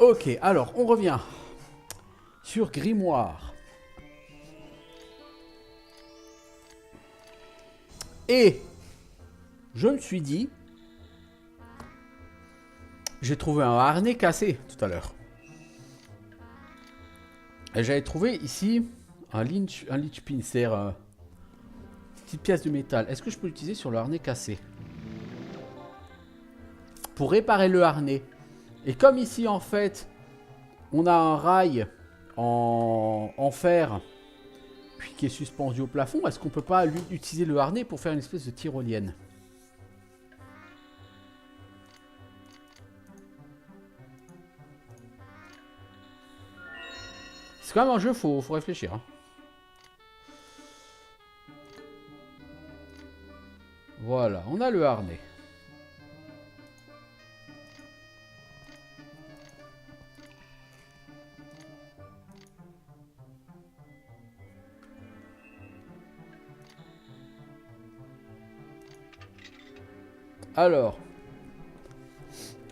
Ok, alors on revient sur Grimoire. Et je me suis dit, j'ai trouvé un harnais cassé tout à l'heure. Et j'avais trouvé ici un linch pin, c'est-à-dire une petite pièce de métal. Est-ce que je peux l'utiliser sur le harnais cassé pour réparer le harnais? Et comme ici en fait, on a un rail en fer puis qui est suspendu au plafond, est-ce qu'on peut pas utiliser le harnais pour faire une espèce de tyrolienne? C'est quand même un jeu, faut réfléchir. Hein. Voilà, on a le harnais. Alors,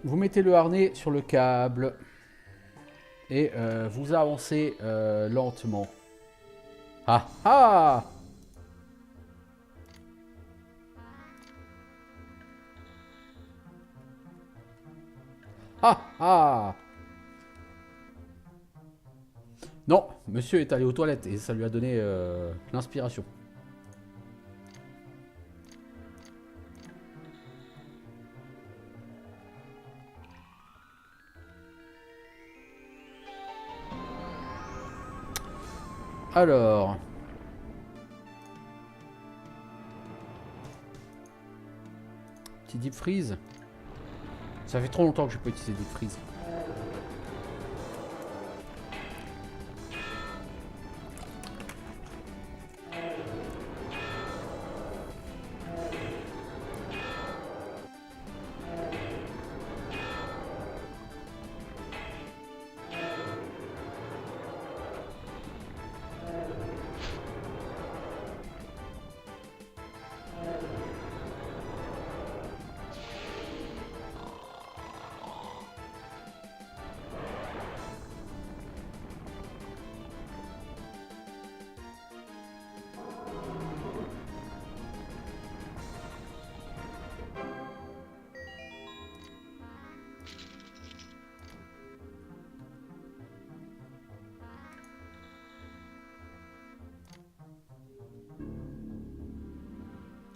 vous mettez le harnais sur le câble et vous avancez lentement. Ah ah! Ah ah! Non, monsieur est allé aux toilettes et ça lui a donné l'inspiration. Alors, petit deep freeze. Ça fait trop longtemps que je peux utiliser deep freeze.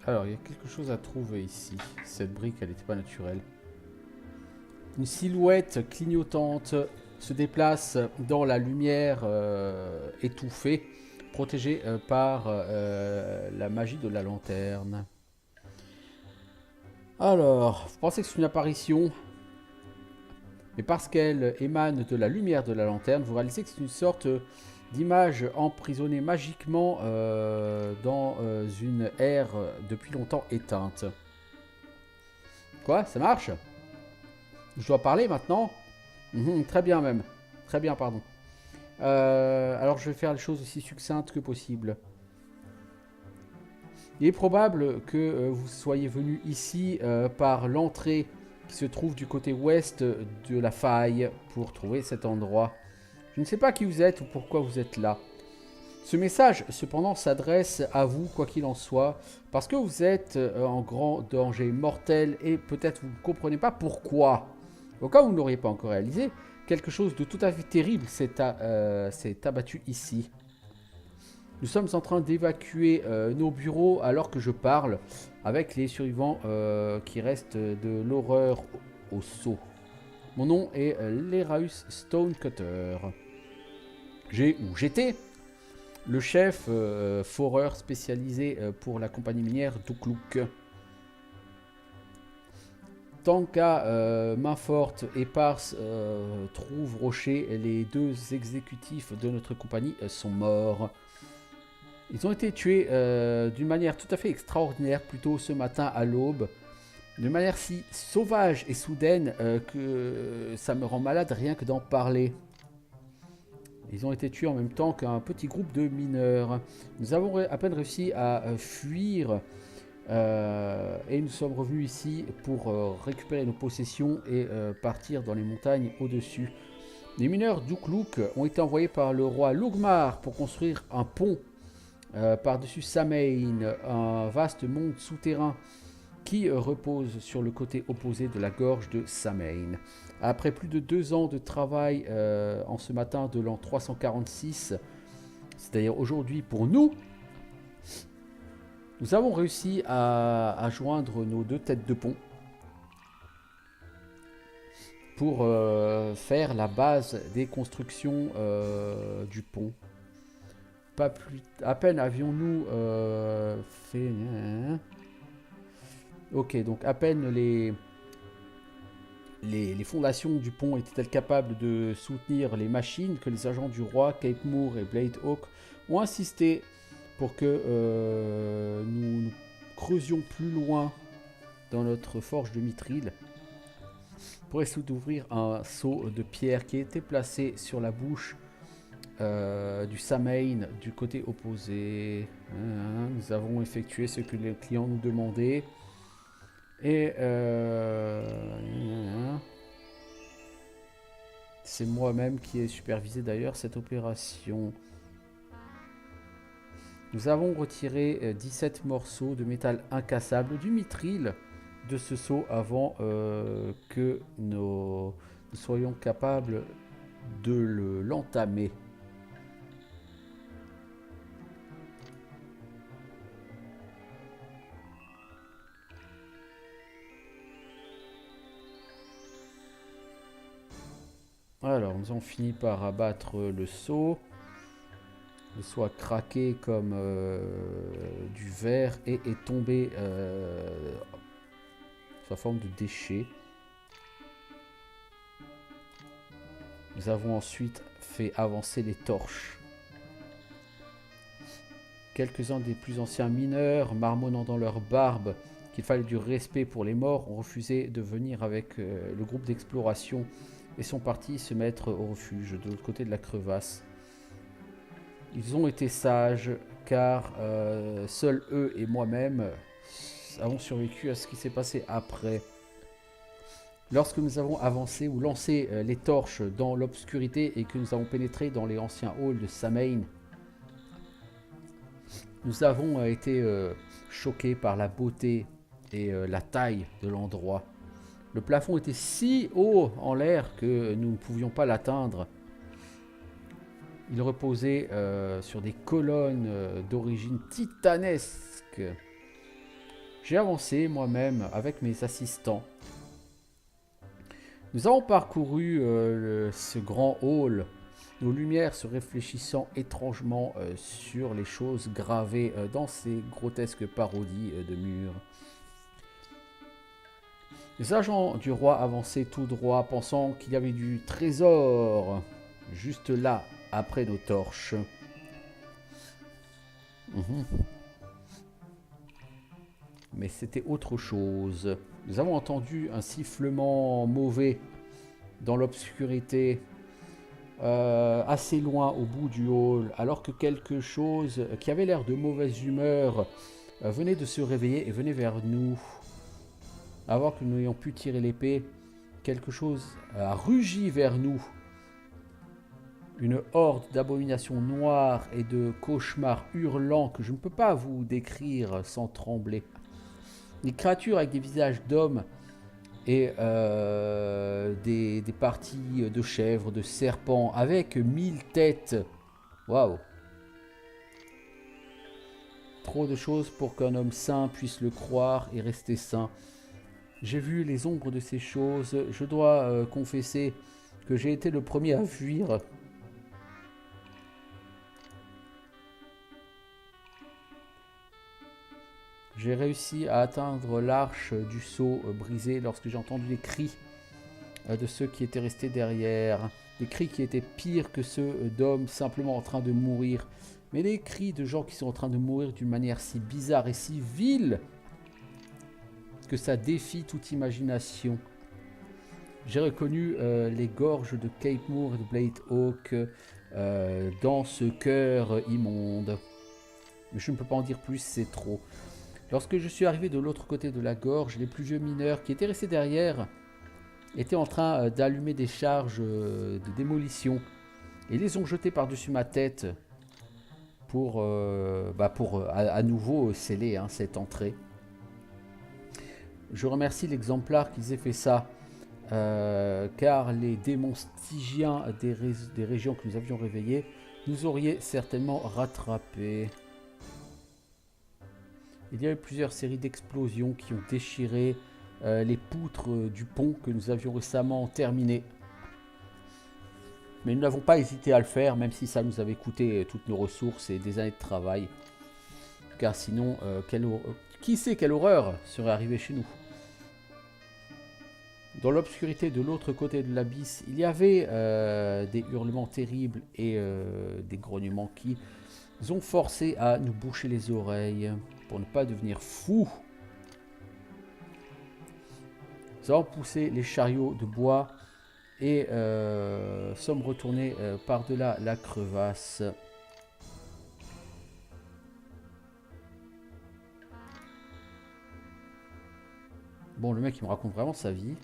Alors, il y a quelque chose à trouver ici. Cette brique, elle n'était pas naturelle. Une silhouette clignotante se déplace dans la lumière étouffée, protégée par la magie de la lanterne. Alors, vous pensez que c'est une apparition, mais parce qu'elle émane de la lumière de la lanterne, vous réalisez que c'est une sorte d'image emprisonnée magiquement dans une ère depuis longtemps éteinte. Quoi? Ça marche? Je dois parler maintenant? Très bien même. Très bien, pardon. Alors je vais faire les choses aussi succinctes que possible. Il est probable que vous soyez venu ici par l'entrée qui se trouve du côté ouest de la faille pour trouver cet endroit. Je ne sais pas qui vous êtes ou pourquoi vous êtes là. Ce message, cependant, s'adresse à vous, quoi qu'il en soit, parce que vous êtes en grand danger mortel et peut-être vous ne comprenez pas pourquoi. Au cas où vous ne l'auriez pas encore réalisé, quelque chose de tout à fait terrible s'est abattu ici. Nous sommes en train d'évacuer nos bureaux alors que je parle avec les survivants qui restent de l'horreur au sceau. Mon nom est Leraeus Stonecutter. J'étais le chef foreur spécialisé pour la compagnie minière Dukluk. Tanka, Mainforte et Pars trouvent Rocher, les deux exécutifs de notre compagnie sont morts. Ils ont été tués d'une manière tout à fait extraordinaire, plutôt ce matin à l'aube. De manière si sauvage et soudaine que ça me rend malade rien que d'en parler. Ils ont été tués en même temps qu'un petit groupe de mineurs. Nous avons à peine réussi à fuir et nous sommes revenus ici pour récupérer nos possessions et partir dans les montagnes au-dessus. Les mineurs d'Ukluk ont été envoyés par le roi Lugmar pour construire un pont par-dessus Samain, un vaste monde souterrain qui repose sur le côté opposé de la gorge de Samain. Après plus de 2 ans de travail en ce matin de l'an 346, c'est-à-dire aujourd'hui pour nous, nous avons réussi à joindre nos 2 têtes de pont pour faire la base des constructions du pont. À peine avions-nous fait... Ok, donc à peine les fondations du pont étaient-elles capables de soutenir les machines que les agents du roi, Cape Moor et Blade Hawk ont insisté pour que nous creusions plus loin dans notre forge de mithril pour essayer d'ouvrir un seau de pierre qui était placé sur la bouche du Samain du côté opposé. Nous avons effectué ce que les clients nous demandaient. Et c'est moi-même qui ai supervisé d'ailleurs cette opération. Nous avons retiré 17 morceaux de métal incassable du mithril de ce seau avant que nous soyons capables de l'entamer. Alors, nous avons fini par abattre le seau. Le seau a craqué comme du verre et est tombé sous forme de déchet. Nous avons ensuite fait avancer les torches. Quelques-uns des plus anciens mineurs, marmonnant dans leur barbe qu'il fallait du respect pour les morts, ont refusé de venir avec le groupe d'exploration et sont partis se mettre au refuge de l'autre côté de la crevasse. Ils ont été sages car seuls eux et moi-même avons survécu à ce qui s'est passé après. Lorsque nous avons avancé ou lancé les torches dans l'obscurité et que nous avons pénétré dans les anciens halls de Samain, nous avons été choqués par la beauté et la taille de l'endroit. Le plafond était si haut en l'air que nous ne pouvions pas l'atteindre. Il reposait sur des colonnes d'origine titanesque. J'ai avancé moi-même avec mes assistants. Nous avons parcouru ce grand hall, nos lumières se réfléchissant étrangement sur les choses gravées dans ces grotesques parodies de murs. Les agents du roi avançaient tout droit, pensant qu'il y avait du trésor juste là, après nos torches. Mais c'était autre chose. Nous avons entendu un sifflement mauvais dans l'obscurité, assez loin au bout du hall, alors que quelque chose qui avait l'air de mauvaise humeur venait de se réveiller et venait vers nous. Avant que nous n'ayons pu tirer l'épée, quelque chose a rugi vers nous. Une horde d'abominations noires et de cauchemars hurlants que je ne peux pas vous décrire sans trembler. Des créatures avec des visages d'hommes et des parties de chèvres, de serpents, avec 1000 têtes. Waouh! Trop de choses pour qu'un homme sain puisse le croire et rester sain. J'ai vu les ombres de ces choses. Je dois confesser que j'ai été le premier à fuir. J'ai réussi à atteindre l'arche du seau brisé lorsque j'ai entendu les cris de ceux qui étaient restés derrière. Des cris qui étaient pires que ceux d'hommes simplement en train de mourir. Mais des cris de gens qui sont en train de mourir d'une manière si bizarre et si vile que ça défie toute imagination. J'ai reconnu les gorges de Cape Moor et de Blade Hawk dans ce cœur immonde. Mais je ne peux pas en dire plus, c'est trop. Lorsque je suis arrivé de l'autre côté de la gorge, les plus vieux mineurs qui étaient restés derrière étaient en train d'allumer des charges de démolition. Et les ont jetés par-dessus ma tête pour à nouveau sceller cette entrée. Je remercie l'exemplaire qu'ils aient fait ça, car les démons stygiens des régions que nous avions réveillées nous auraient certainement rattrapés. Il y a eu plusieurs séries d'explosions qui ont déchiré les poutres du pont que nous avions récemment terminé. Mais nous n'avons pas hésité à le faire, même si ça nous avait coûté toutes nos ressources et des années de travail. Car sinon, qui sait quelle horreur serait arrivée chez nous. Dans l'obscurité de l'autre côté de l'abysse, il y avait des hurlements terribles et des grognements qui nous ont forcés à nous boucher les oreilles pour ne pas devenir fous. Nous avons poussé les chariots de bois et sommes retournés par-delà la crevasse. Bon, le mec il me raconte vraiment sa vie.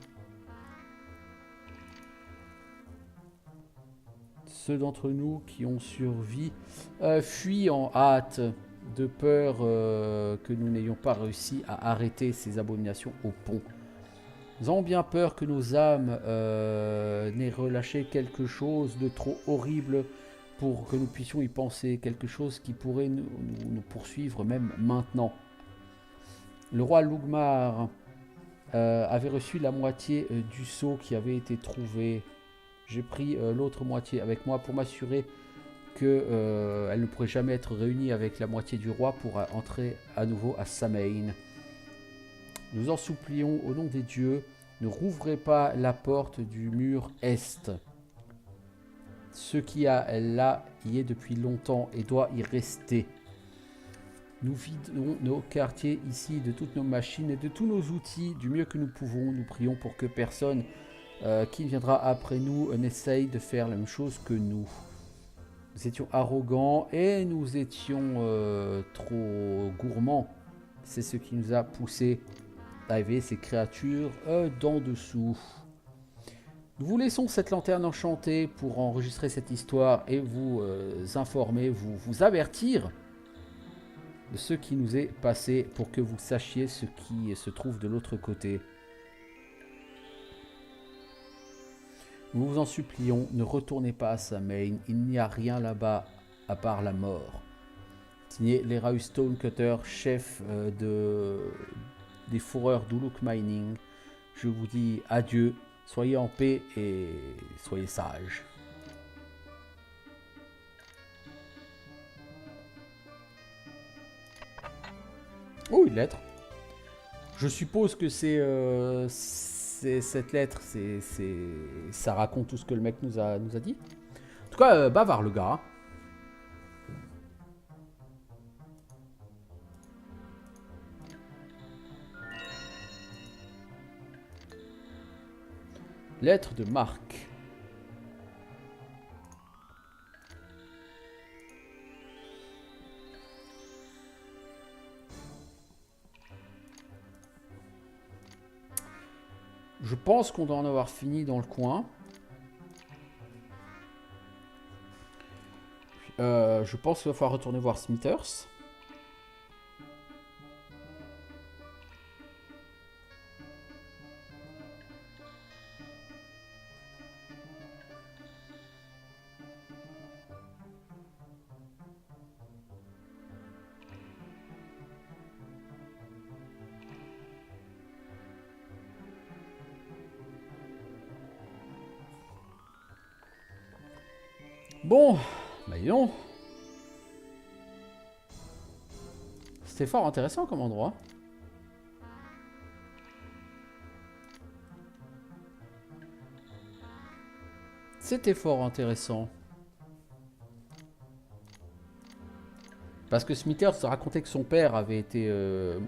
Ceux d'entre nous qui ont survécu fuient en hâte de peur que nous n'ayons pas réussi à arrêter ces abominations au pont. Nous avons bien peur que nos âmes n'aient relâché quelque chose de trop horrible pour que nous puissions y penser, quelque chose qui pourrait nous poursuivre même maintenant. Le roi Lugmar avait reçu la moitié du sceau qui avait été trouvé. J'ai pris l'autre moitié avec moi pour m'assurer qu'elle ne pourrait jamais être réunie avec la moitié du roi pour entrer à nouveau à Samhain. Nous en supplions au nom des dieux, ne rouvrez pas la porte du mur est. Ce qui a là y est depuis longtemps et doit y rester. Nous vidons nos quartiers ici de toutes nos machines et de tous nos outils du mieux que nous pouvons. Nous prions pour que personne qui viendra après nous n'essaye de faire la même chose que nous. Nous étions arrogants et nous étions trop gourmands. C'est ce qui nous a poussés à éveiller ces créatures d'en dessous. Nous vous laissons cette lanterne enchantée pour enregistrer cette histoire et vous informer, vous avertir de ce qui nous est passé pour que vous sachiez ce qui se trouve de l'autre côté. Nous vous en supplions, ne retournez pas à Samhain, il n'y a rien là-bas à part la mort. Signé Leroy Stonecutter, chef des fourreurs d'Uluk Mining. Je vous dis adieu, soyez en paix et soyez sages. Oh, une lettre. Je suppose que c'est cette lettre, ça raconte tout ce que le mec nous a dit. En tout cas, bavard le gars. Lettre de Marc. Je pense qu'on doit en avoir fini dans le coin. Je pense qu'il va falloir retourner voir Smithers. Bon, bah non. C'était fort intéressant comme endroit. C'était fort intéressant. Parce que Smithers racontait que son père avait été... Elle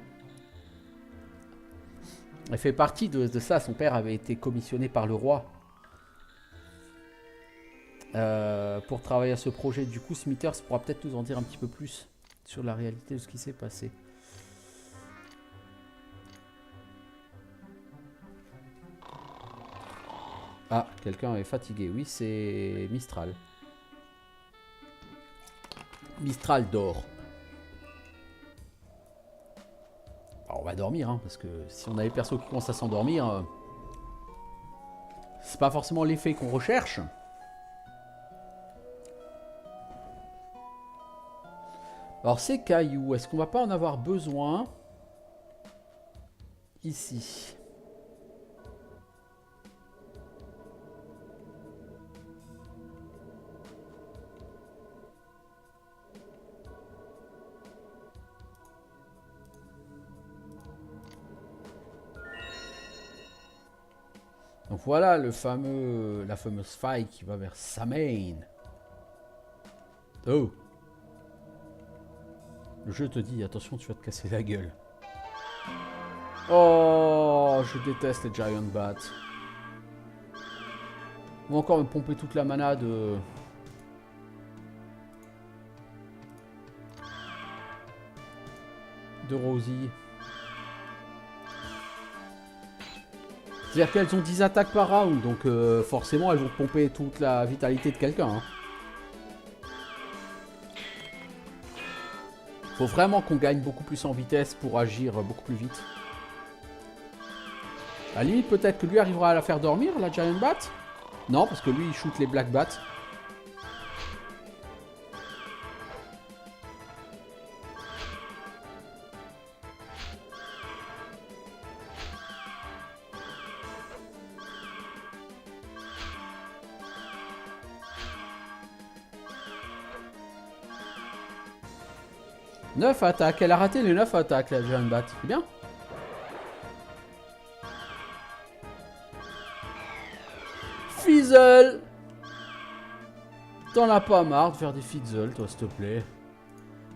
fait partie de ça. Son père avait été commissionné par le roi. Pour travailler à ce projet. Du coup, Smithers pourra peut-être nous en dire un petit peu plus sur la réalité de ce qui s'est passé. Ah, quelqu'un est fatigué. Oui, c'est Mistral. Mistral dort. Alors, on va dormir, hein, parce que si on a les persos qui commencent à s'endormir, c'est pas forcément l'effet qu'on recherche. Alors, ces cailloux, est-ce qu'on va pas en avoir besoin ici? Donc voilà la fameuse faille qui va vers Samain. Oh. Le jeu te dit, attention, tu vas te casser la gueule. Oh, je déteste les Giant Bats. On va encore me pomper toute la mana de Rosie. C'est-à-dire qu'elles ont 10 attaques par round, donc forcément elles vont pomper toute la vitalité de quelqu'un. Hein. Faut vraiment qu'on gagne beaucoup plus en vitesse pour agir beaucoup plus vite. À la limite, peut-être que lui arrivera à la faire dormir, la Giant Bat. Non, parce que lui, il shoot les Black Bats. Neuf attaques. Elle a raté les 9 attaques, la Giant Bat. C'est bien. Fizzle. T'en as pas marre de faire des fizzles, toi, s'il te plaît.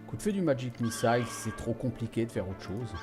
Écoute, fais du Magic Missile, c'est trop compliqué de faire autre chose.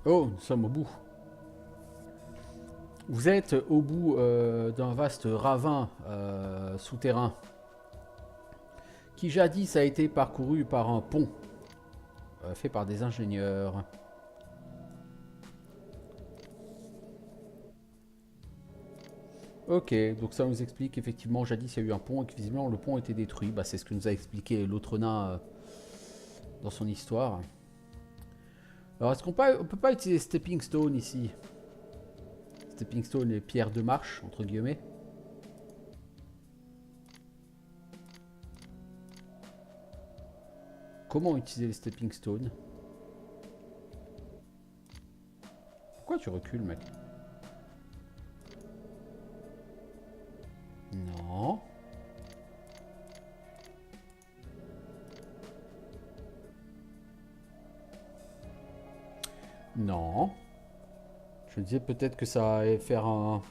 Oh, nous sommes au bout. Vous êtes au bout d'un vaste ravin souterrain qui jadis a été parcouru par un pont fait par des ingénieurs. Ok, donc ça nous explique effectivement jadis il y a eu un pont et que visiblement le pont a été détruit. Bah, c'est ce que nous a expliqué l'autre nain dans son histoire. Alors est-ce qu'on peut pas utiliser Stepping Stone ici? Stepping Stone et pierre de marche, entre guillemets. Comment utiliser les Stepping Stones? Pourquoi tu recules, mec? Non. Non. Je me disais peut-être que ça allait faire un...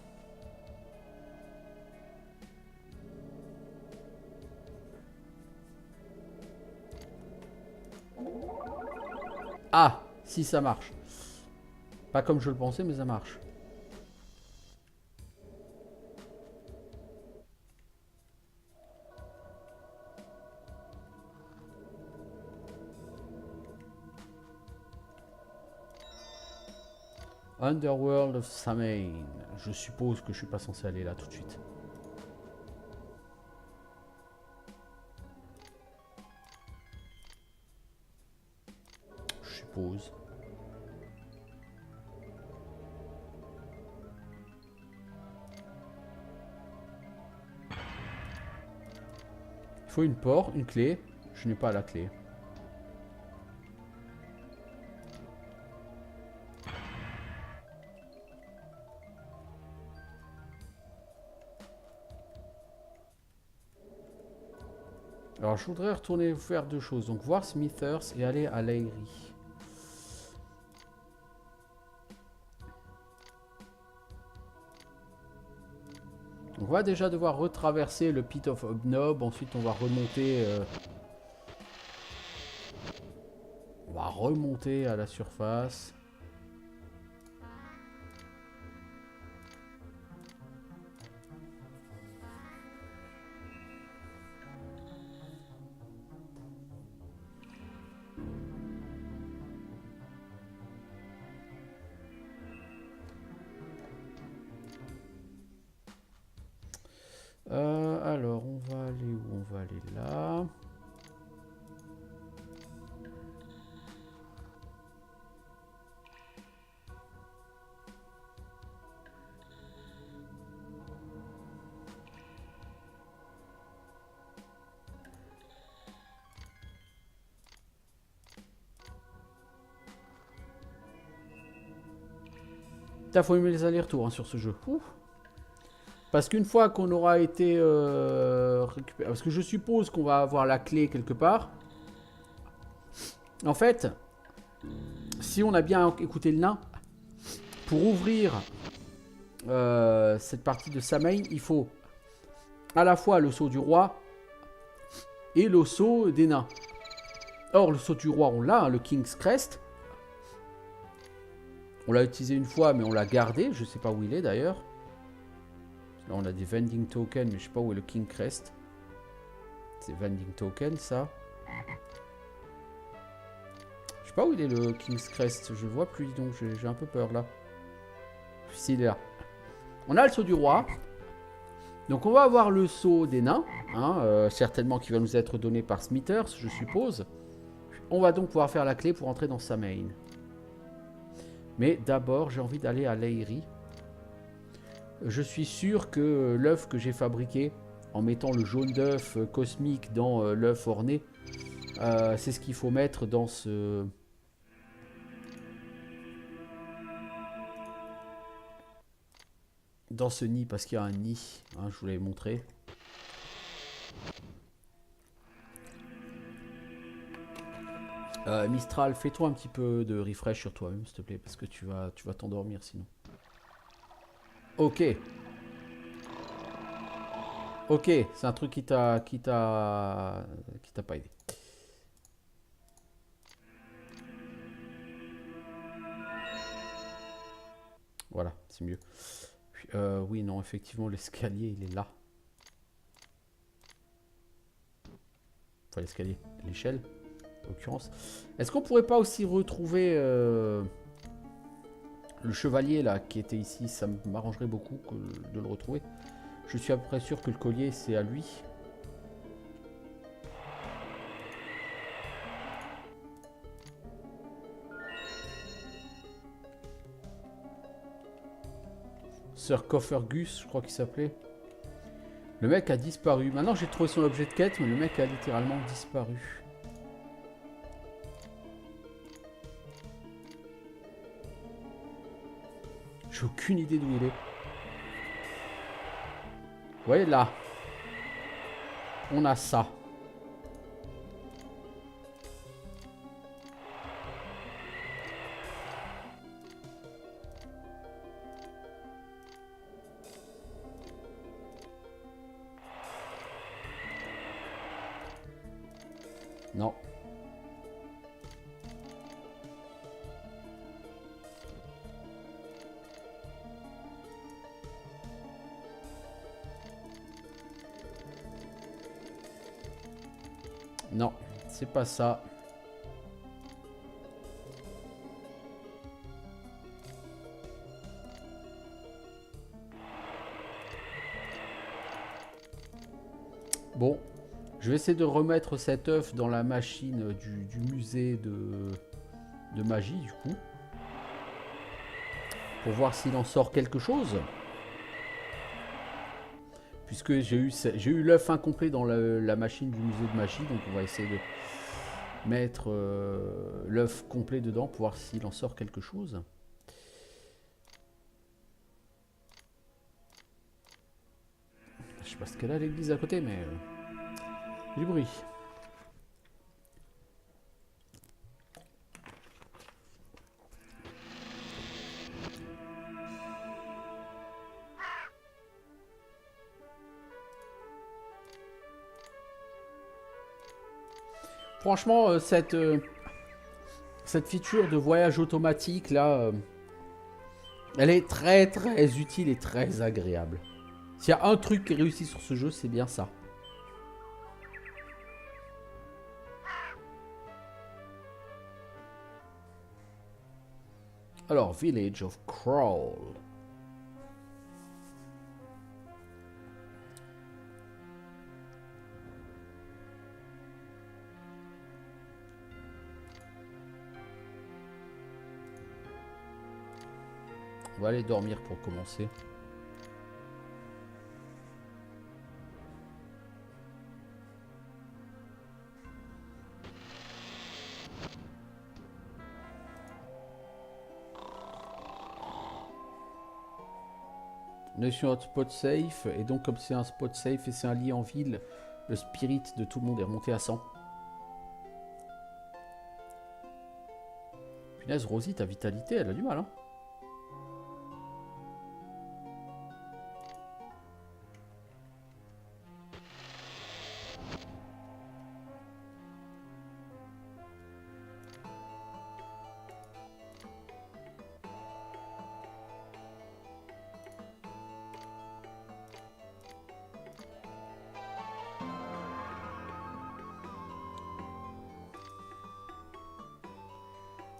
Ah, si ça marche. Pas comme je le pensais, mais ça marche. Underworld of Samain. Je suppose que je suis pas censé aller là tout de suite. suppose. Il faut une porte, une clé. Je n'ai pas la clé. Alors, je voudrais retourner faire deux choses. Donc, voir Smithers et aller à l'Airy. On va déjà devoir retraverser le Pit of Hobnob. Ensuite, on va remonter... on va remonter à la surface. Alors, on va aller où? On va aller là. Putain, faut aimer les allers-retours hein, sur ce jeu. Ouf. Parce qu'une fois qu'on aura été récupéré... Parce que je suppose qu'on va avoir la clé quelque part. En fait, si on a bien écouté le nain, pour ouvrir cette partie de Samhain, il faut à la fois le sceau du roi et le sceau des nains. Or, le sceau du roi, on l'a, hein, le King's Crest. On l'a utilisé une fois, mais on l'a gardé. Je ne sais pas où il est d'ailleurs. Là, on a des vending tokens, mais je sais pas où est le King Crest. C'est vending token, ça. Je sais pas où il est le King's Crest. Je le vois plus, donc j'ai un peu peur là. S'il est là. On a le sceau du roi. Donc on va avoir le sceau des nains. Hein, certainement qui va nous être donné par Smithers, je suppose. On va donc pouvoir faire la clé pour entrer dans Samhain. Mais d'abord, j'ai envie d'aller à l'Airy. Je suis sûr que l'œuf que j'ai fabriqué en mettant le jaune d'œuf cosmique dans l'œuf orné, c'est ce qu'il faut mettre dans ce... Dans ce nid, parce qu'il y a un nid, hein, je vous l'avais montré. Mistral, fais-toi un petit peu de refresh sur toi-même, s'il te plaît, parce que tu vas t'endormir sinon. Ok. Ok, c'est un truc qui t'a pas aidé. Voilà, c'est mieux. Puis, oui, non, effectivement, l'escalier, il est là. Enfin, l'escalier, l'échelle, en l'occurrence. Est-ce qu'on pourrait pas aussi retrouver le chevalier, là, qui était ici? Ça m'arrangerait beaucoup de le retrouver. Je suis à peu près sûr que le collier, c'est à lui. Sir Coffergus, je crois qu'il s'appelait. Le mec a disparu. Maintenant, j'ai trouvé son objet de quête, mais le mec a littéralement disparu. J'ai aucune idée d'où il est. Vous voyez là, on a ça. Non. Non, c'est pas ça. Bon, je vais essayer de remettre cet œuf dans la machine du musée de de magie du coup. Pour voir s'il en sort quelque chose. Puisque j'ai eu l'œuf incomplet dans la machine du musée de magie. Donc on va essayer de mettre l'œuf complet dedans pour voir s'il en sort quelque chose. Je sais pas ce qu'elle a l'église à côté, mais du bruit. Franchement, cette feature de voyage automatique là, elle est très très utile et très agréable. S'il y a un truc qui réussit sur ce jeu, c'est bien ça. Alors, Village of Crawl. On va aller dormir pour commencer. On est sur un spot safe, et donc comme c'est un spot safe et c'est un lit en ville, le spirit de tout le monde est remonté à 100. Punaise, Rosie, ta vitalité, elle a du mal, hein.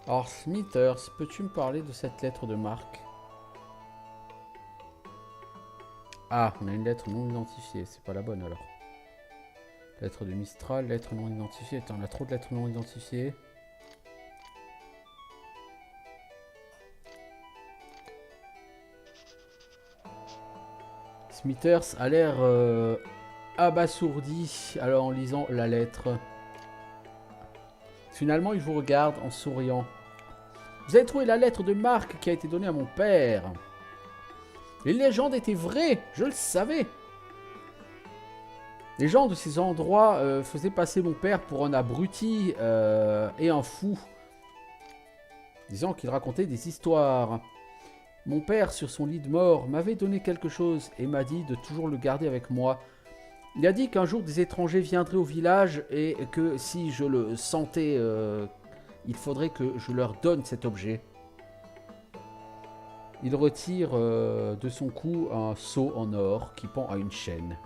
Alors, Smithers, peux-tu me parler de cette lettre de Marc? Ah, on a une lettre non identifiée, c'est pas la bonne alors. Lettre de Mistral, lettre non identifiée. Attends, on a trop de lettres non identifiées. Smithers a l'air abasourdi alors en lisant la lettre. Finalement, il vous regarde en souriant. Vous avez trouvé la lettre de Marc qui a été donnée à mon père. Les légendes étaient vraies, je le savais. Les gens de ces endroits faisaient passer mon père pour un abruti et un fou, disant qu'il racontait des histoires. Mon père, sur son lit de mort, m'avait donné quelque chose et m'a dit de toujours le garder avec moi. Il a dit qu'un jour des étrangers viendraient au village et que si je le sentais, il faudrait que je leur donne cet objet. Il retire de son cou un seau en or qui pend à une chaîne.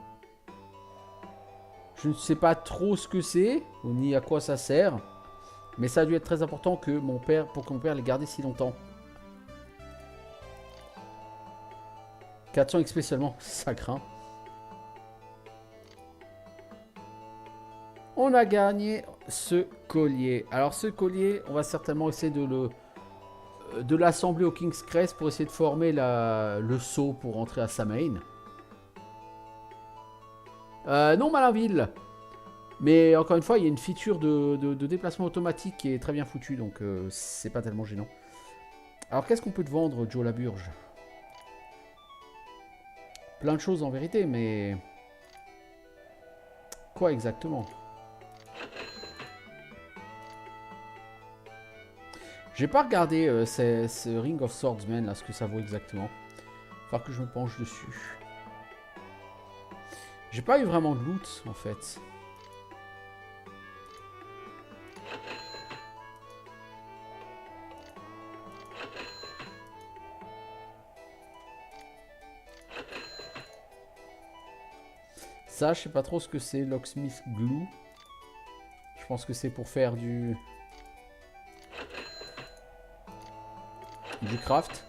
Je ne sais pas trop ce que c'est, ni à quoi ça sert, mais ça a dû être très important que pour que mon père l'ait gardé si longtemps. 400 XP seulement, ça craint. On a gagné ce collier. Alors ce collier, on va certainement essayer de l'assembler au King's Crest pour essayer de former le seau pour rentrer à Samhain. Non, Malinville. Mais encore une fois, il y a une feature de déplacement automatique qui est très bien foutue, donc c'est pas tellement gênant. Alors qu'est-ce qu'on peut te vendre, Joe Laburge? Plein de choses en vérité, mais... Quoi exactement? J'ai pas regardé ce Ring of Swordsman, là, ce que ça vaut exactement. Il va falloir que je me penche dessus. J'ai pas eu vraiment de loot, en fait. Ça, je sais pas trop ce que c'est, Locksmith Glue. Je pense que c'est pour faire du craft.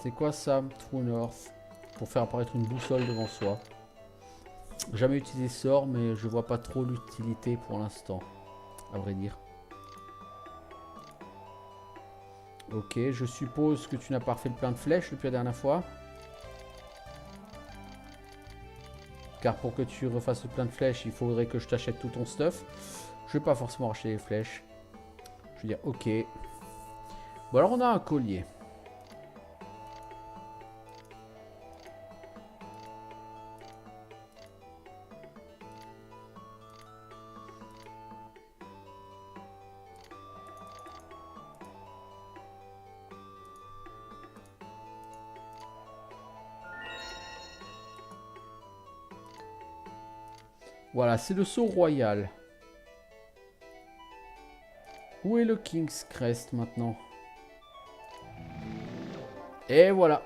C'est quoi ça? True North. Pour faire apparaître une boussole devant soi. Jamais utilisé ce sort, mais je vois pas trop l'utilité pour l'instant, à vrai dire. Ok, je suppose que tu n'as pas refait le plein de flèches depuis la dernière fois. Car pour que tu refasses le plein de flèches, il faudrait que je t'achète tout ton stuff. Je vais pas forcément racheter les flèches. Je veux dire, ok. Bon, alors on a un collier. Voilà, c'est le sceau royal. Où est le King's Crest maintenant? Et voilà.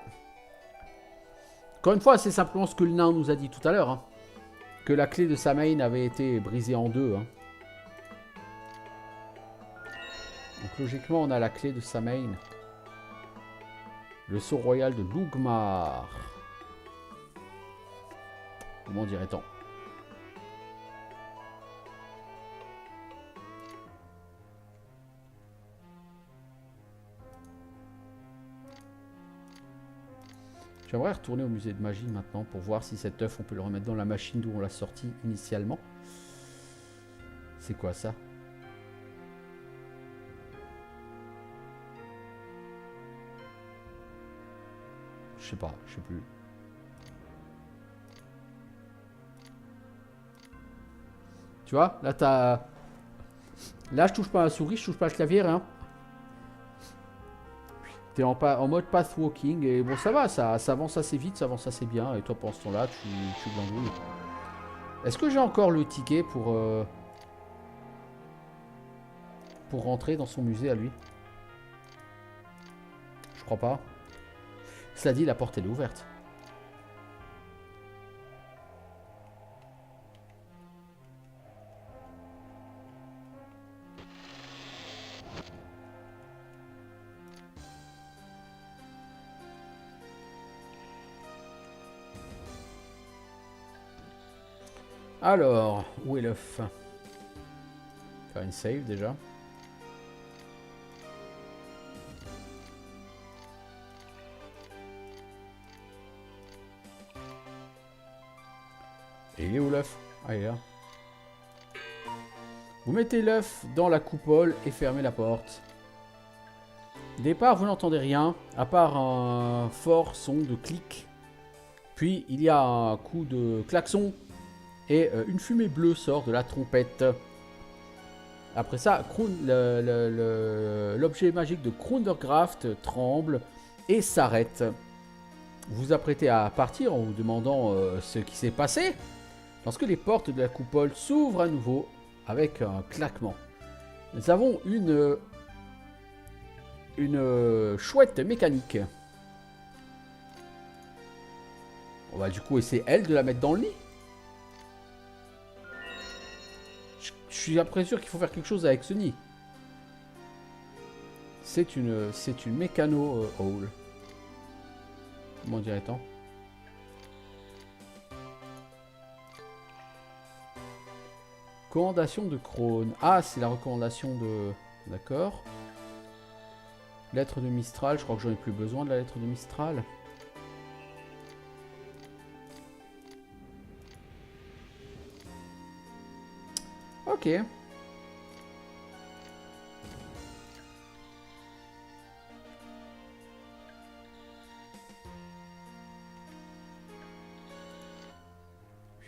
Encore une fois, c'est simplement ce que le nain nous a dit tout à l'heure. Hein. Que la clé de Samhain avait été brisée en deux. Hein. Donc logiquement, on a la clé de Samhain. Le sceau royal de Lugmar. Comment dirait-on? J'aimerais retourner au musée de magie maintenant pour voir si cet œuf on peut le remettre dans la machine d'où on l'a sorti initialement. C'est quoi ça? Je sais pas, je sais plus. Tu vois, là t'as... Là je touche pas à la souris, je touche pas à la clavier, hein. T'es en mode path walking et bon ça va, ça avance assez vite, ça avance assez bien. Et toi pendant ce temps-là, tu glandouilles. Est-ce que j'ai encore le ticket pour rentrer dans son musée à lui? Je crois pas. Cela dit, la porte elle est ouverte. Alors, où est l'œuf? Faire une save déjà. Et il est où l'œuf? Ah, il est là. Vous mettez l'œuf dans la coupole et fermez la porte. Au départ, vous n'entendez rien, à part un fort son de clic. Puis, il y a un coup de klaxon et une fumée bleue sort de la trompette. Après ça, l'objet magique de Krondergraft tremble et s'arrête. Vous vous apprêtez à partir en vous demandant ce qui s'est passé, lorsque les portes de la coupole s'ouvrent à nouveau avec un claquement. Nous avons une chouette mécanique. On va du coup essayer elle de la mettre dans le lit. Je suis après sûr qu'il faut faire quelque chose avec ce nid. C'est une mécano hall. Comment dirait-on? Recommandation de Krone. Ah, c'est la recommandation de... D'accord. Lettre de Mistral. Je crois que j'en ai plus besoin de la lettre de Mistral. Ok.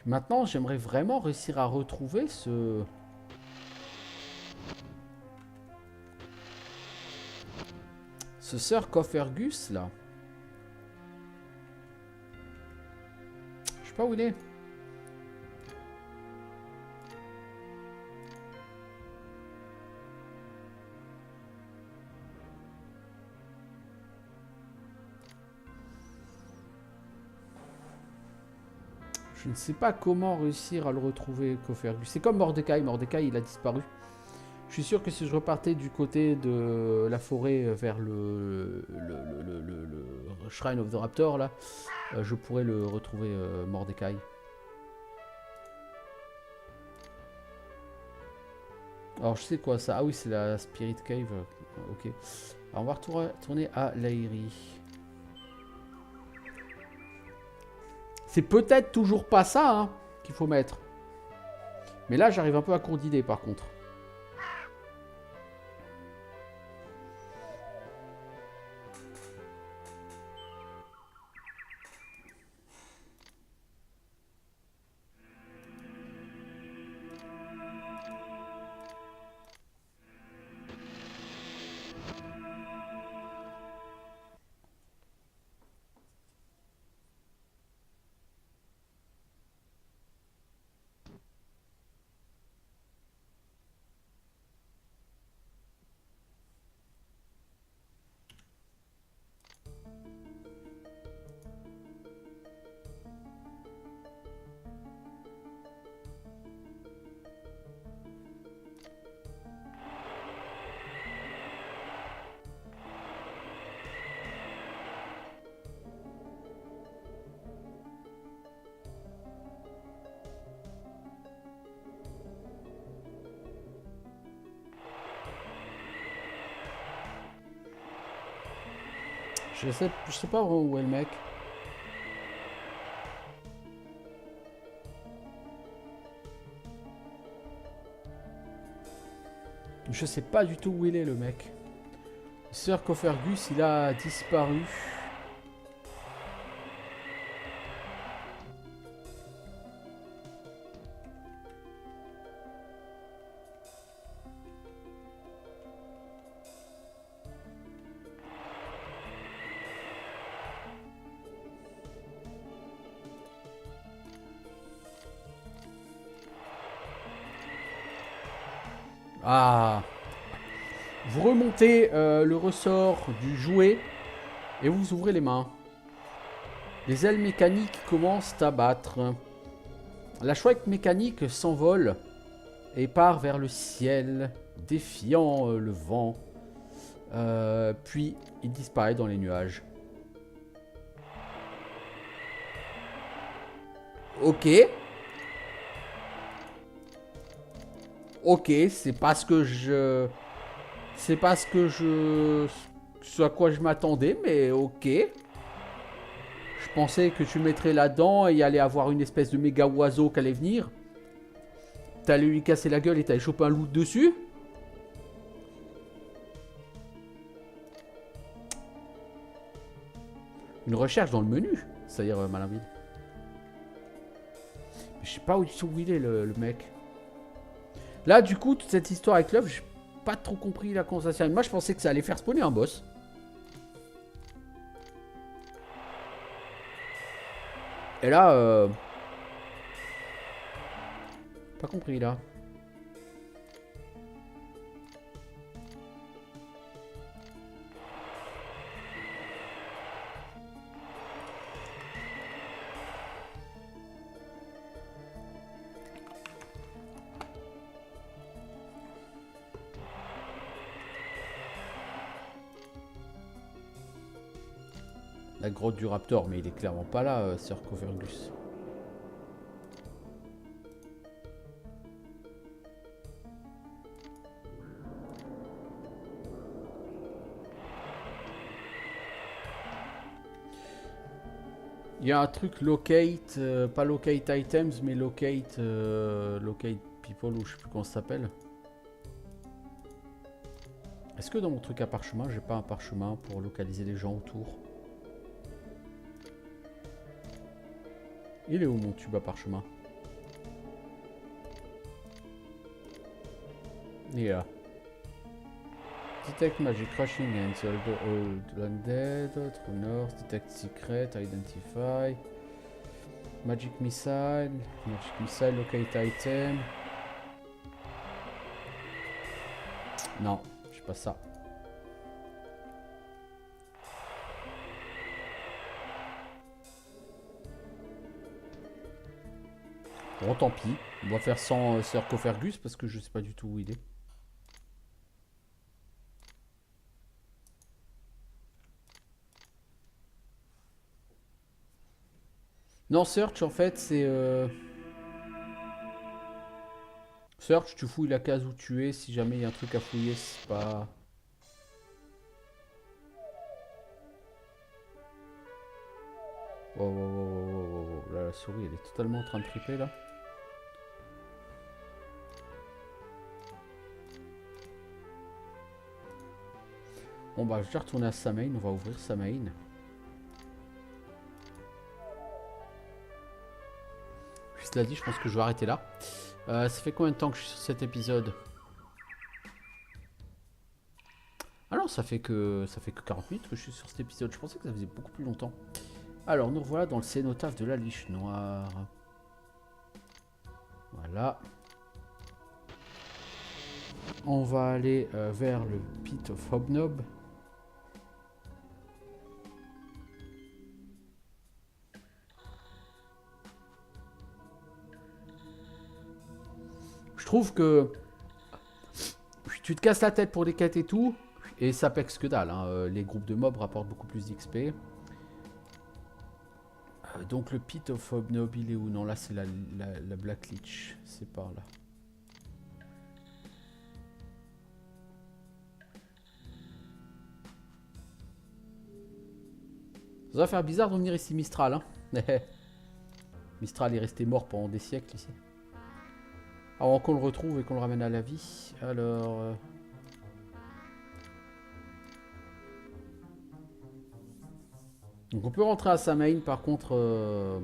Maintenant, j'aimerais vraiment réussir à retrouver ce Sir Coffergus là. Je sais pas où il est. Je ne sais pas comment réussir à le retrouver, Coffergus. C'est comme Mordecai. Mordecai, il a disparu. Je suis sûr que si je repartais du côté de la forêt vers le Shrine of the Raptor, là, je pourrais le retrouver, Mordecai. Alors, je sais quoi ça. Ah oui, c'est la Spirit Cave. Ok. Alors, on va retourner à l'Aérie. C'est peut-être toujours pas ça hein, qu'il faut mettre. Mais là, j'arrive un peu à court d'idées par contre. Je sais pas vraiment où est le mec. Je sais pas du tout où il est le mec. Sir Cofergus, il a disparu. Ah. Vous remontez le ressort du jouet et vous ouvrez les mains. Les ailes mécaniques commencent à battre. La chouette mécanique s'envole et part vers le ciel, défiant le vent. Puis il disparaît dans les nuages. Ok. Ok, c'est pas ce que je... C'est pas ce que je... Ce à quoi je m'attendais, mais ok. Je pensais que tu le mettrais là-dedans et il allait avoir une espèce de méga oiseau qui allait venir. T'allais lui casser la gueule et t'allais choper un loot dessus. Une recherche dans le menu. C'est-à-dire Malinville. Je sais pas où il est le mec. Là, du coup, toute cette histoire avec l'œuf, j'ai pas trop compris la conversation. Moi, je pensais que ça allait faire spawner un boss. Et là, pas compris là. La grotte du Raptor, mais il est clairement pas là, Sir Cofergus. Il y a un truc locate, pas locate items, mais locate, locate people, ou je sais plus comment ça s'appelle. Est-ce que dans mon truc à parchemin, j'ai pas un parchemin pour localiser les gens autour? Il est où mon tube à parchemin? Il est là. Detect magic crushing and old undead, true north, detect secret, identify. Magic missile, locate item. Non, je sais pas ça. Bon, tant pis. On va faire sans Sir Cofergus parce que je sais pas du tout où il est. Non, Search en fait c'est... Search, tu fouilles la case où tu es. Si jamais il y a un truc à fouiller, c'est pas... oh. Là, la souris, elle est totalement en train de triper, là. Bon, bah, je vais retourner à Samhain. On va ouvrir Samhain. Puis cela dit, je pense que je vais arrêter là. Ça fait combien de temps que je suis sur cet épisode? Ah non, ça fait que 40 minutes que je suis sur cet épisode. Je pensais que ça faisait beaucoup plus longtemps. Alors, nous revoilà dans le cénotaphe de la Liche Noire. Voilà. On va aller vers le Pit of Hobnob. Je trouve que tu te casses la tête pour des quêtes et tout, et ça pexe que dalle. Hein. Les groupes de mobs rapportent beaucoup plus d'XP. Donc le Pit of Hobnob, il est où? Non, là c'est la Black Lich. C'est par là. Ça va faire bizarre de venir ici Mistral. Hein. Mistral est resté mort pendant des siècles ici. Avant qu'on le retrouve et qu'on le ramène à la vie. Alors... Donc on peut rentrer à Samhain par contre...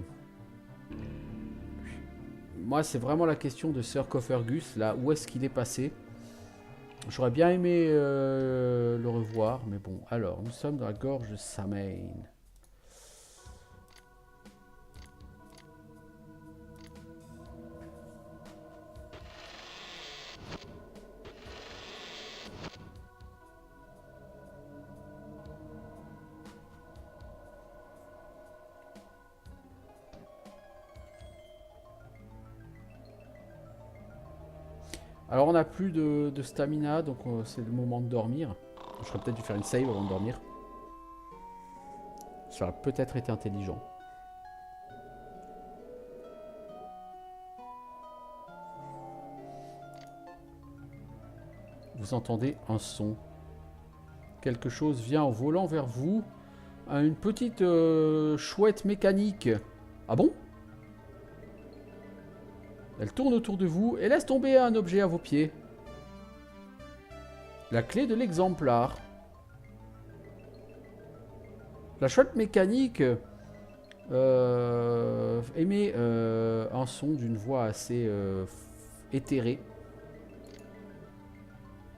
Moi c'est vraiment la question de Sir Cophergus. Là, où est-ce qu'il est passé? J'aurais bien aimé le revoir. Mais bon, alors nous sommes dans la gorge de Samhain. Alors on n'a plus de stamina, donc c'est le moment de dormir. J'aurais peut-être dû faire une save avant de dormir. Ça aurait peut-être été intelligent. Vous entendez un son. Quelque chose vient en volant vers vous. Une petite chouette mécanique. Ah bon ? Elle tourne autour de vous et laisse tomber un objet à vos pieds. La clé de l'exemplaire. La chouette mécanique émet un son d'une voix assez éthérée.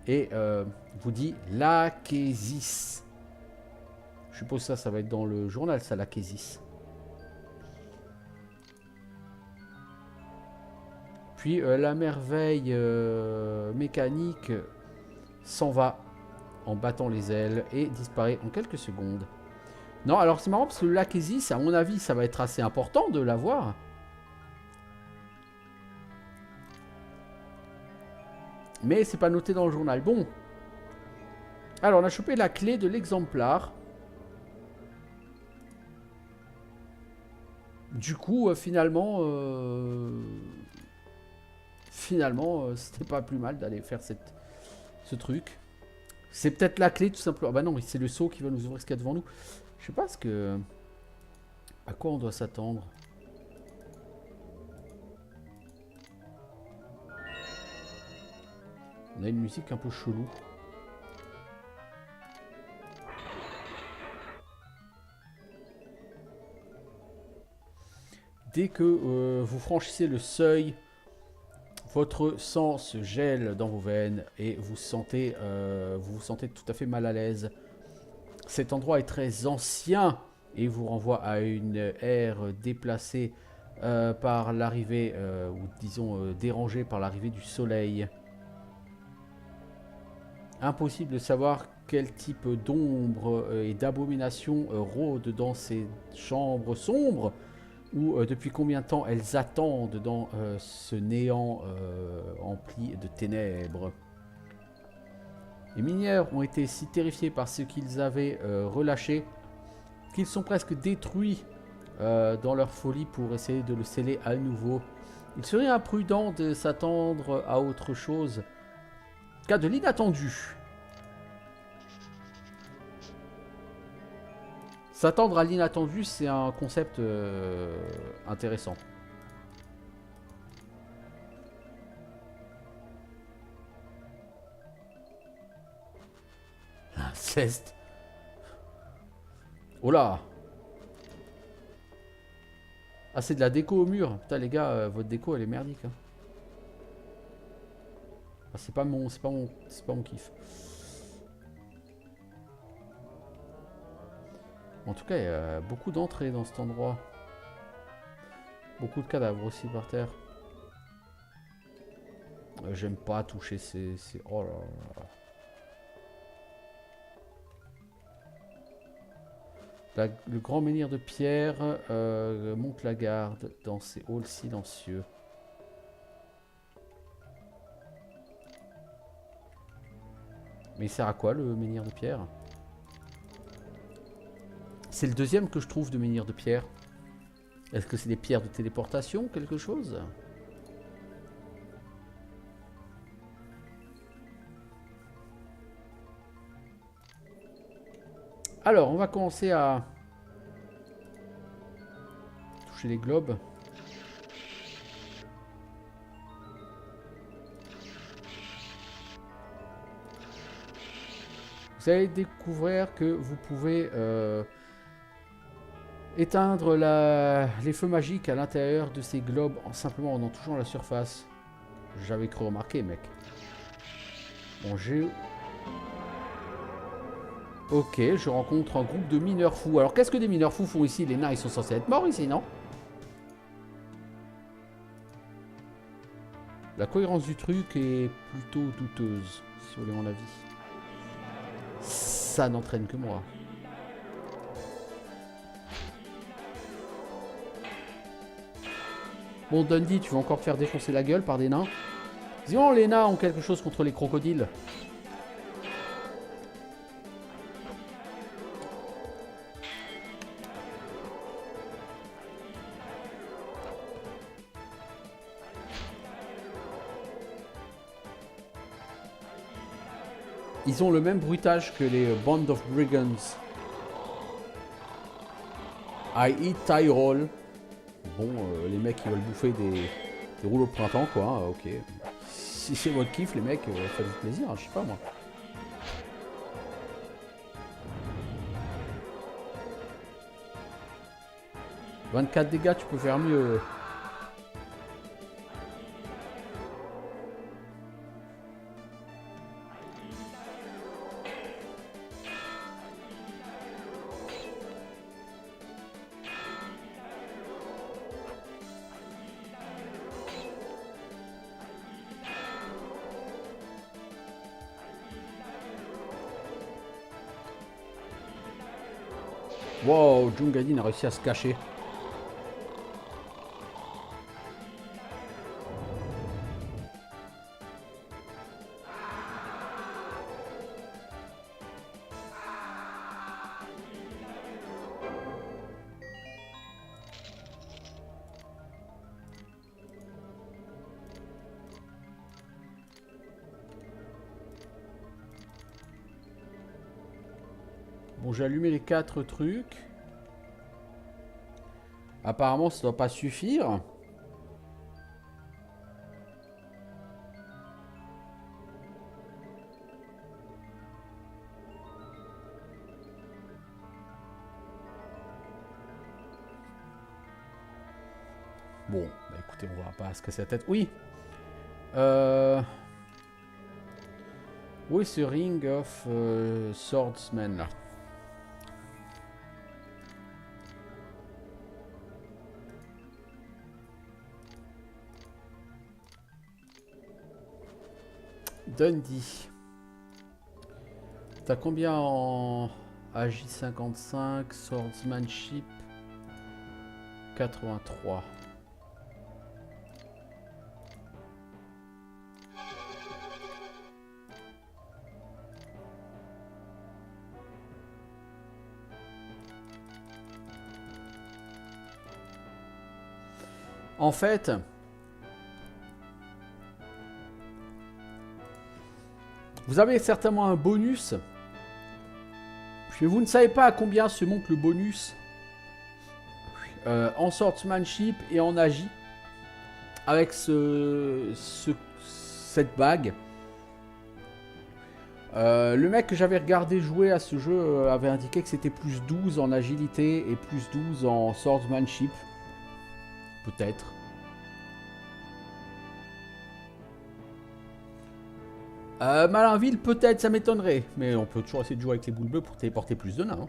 Et vous dit Lachesis. Je suppose ça va être dans le journal, ça, Lachesis. Puis la merveille mécanique s'en va en battant les ailes et disparaît en quelques secondes. Non, alors c'est marrant parce que le Lachesis, à mon avis, ça va être assez important de l'avoir. Mais c'est pas noté dans le journal. Bon. Alors on a chopé la clé de l'exemplaire. Du coup, finalement, c'était pas plus mal d'aller faire ce truc. C'est peut-être la clé tout simplement. Ah bah non, c'est le seau qui va nous ouvrir ce qu'il y a devant nous. Je sais pas ce que... À quoi on doit s'attendre. On a une musique un peu chelou. Dès que vous franchissez le seuil, votre sang se gèle dans vos veines et vous vous sentez tout à fait mal à l'aise. Cet endroit est très ancien et vous renvoie à une ère déplacée par l'arrivée, ou disons dérangée par l'arrivée du soleil. Impossible de savoir quel type d'ombre et d'abomination rôde dans ces chambres sombres, ou depuis combien de temps elles attendent dans ce néant empli de ténèbres. Les mineurs ont été si terrifiés par ce qu'ils avaient relâché qu'ils sont presque détruits dans leur folie pour essayer de le sceller à nouveau. Il serait imprudent de s'attendre à autre chose qu'à de l'inattendu. S'attendre à l'inattendu, c'est un concept intéressant. L'inceste. Oh là. Ah, c'est de la déco au mur. Putain, les gars, votre déco, elle est merdique. Hein. Ah, c'est pas mon kiff. En tout cas, il y a beaucoup d'entrées dans cet endroit. Beaucoup de cadavres aussi par terre. J'aime pas toucher ces... Oh là là. Le grand menhir de pierre monte la garde dans ces halls silencieux. Mais il sert à quoi le menhir de pierre? C'est le deuxième que je trouve de menhir de pierre. Est-ce que c'est des pierres de téléportation, quelque chose? Alors, on va commencer à toucher les globes. Vous allez découvrir que vous pouvez éteindre les feux magiques à l'intérieur de ces globes simplement en touchant la surface. J'avais cru remarquer, mec. Bon, j'ai... Ok, je rencontre un groupe de mineurs fous. Alors, qu'est-ce que des mineurs fous font ici? Les nains, ils sont censés être morts ici, non? La cohérence du truc est plutôt douteuse, si vous voulez mon avis. Ça n'entraîne que moi. Bon, Dundee, tu vas encore te faire défoncer la gueule par des nains? Disons, les nains ont quelque chose contre les crocodiles. Ils ont le même bruitage que les Band of Brigands. I eat Tyrol. Bon, les mecs qui veulent bouffer des rouleaux de printemps, quoi. Hein, ok. Si c'est votre kiff, les mecs, faites-vous plaisir, hein, je sais pas moi. « 24 dégâts, tu peux faire mieux. » Wow, Jungadin a réussi à se cacher. Bon, j'ai allumé les 4 trucs. Apparemment, ça doit pas suffire. Bon, bah écoutez, on va pas se casser la tête. Oui. Où est ce Ring of Swordsman là? Dundee. T'as combien en AJ55, Swordsmanship? 83. En fait, vous avez certainement un bonus. Mais vous ne savez pas à combien se monte le bonus en swordsmanship et en agi avec cette bague. Le mec que j'avais regardé jouer à ce jeu avait indiqué que c'était plus 12 en agilité et plus 12 en swordsmanship. Peut-être. Malinville, peut-être, ça m'étonnerait. Mais on peut toujours essayer de jouer avec les boules bleues pour téléporter plus de nains. Hein.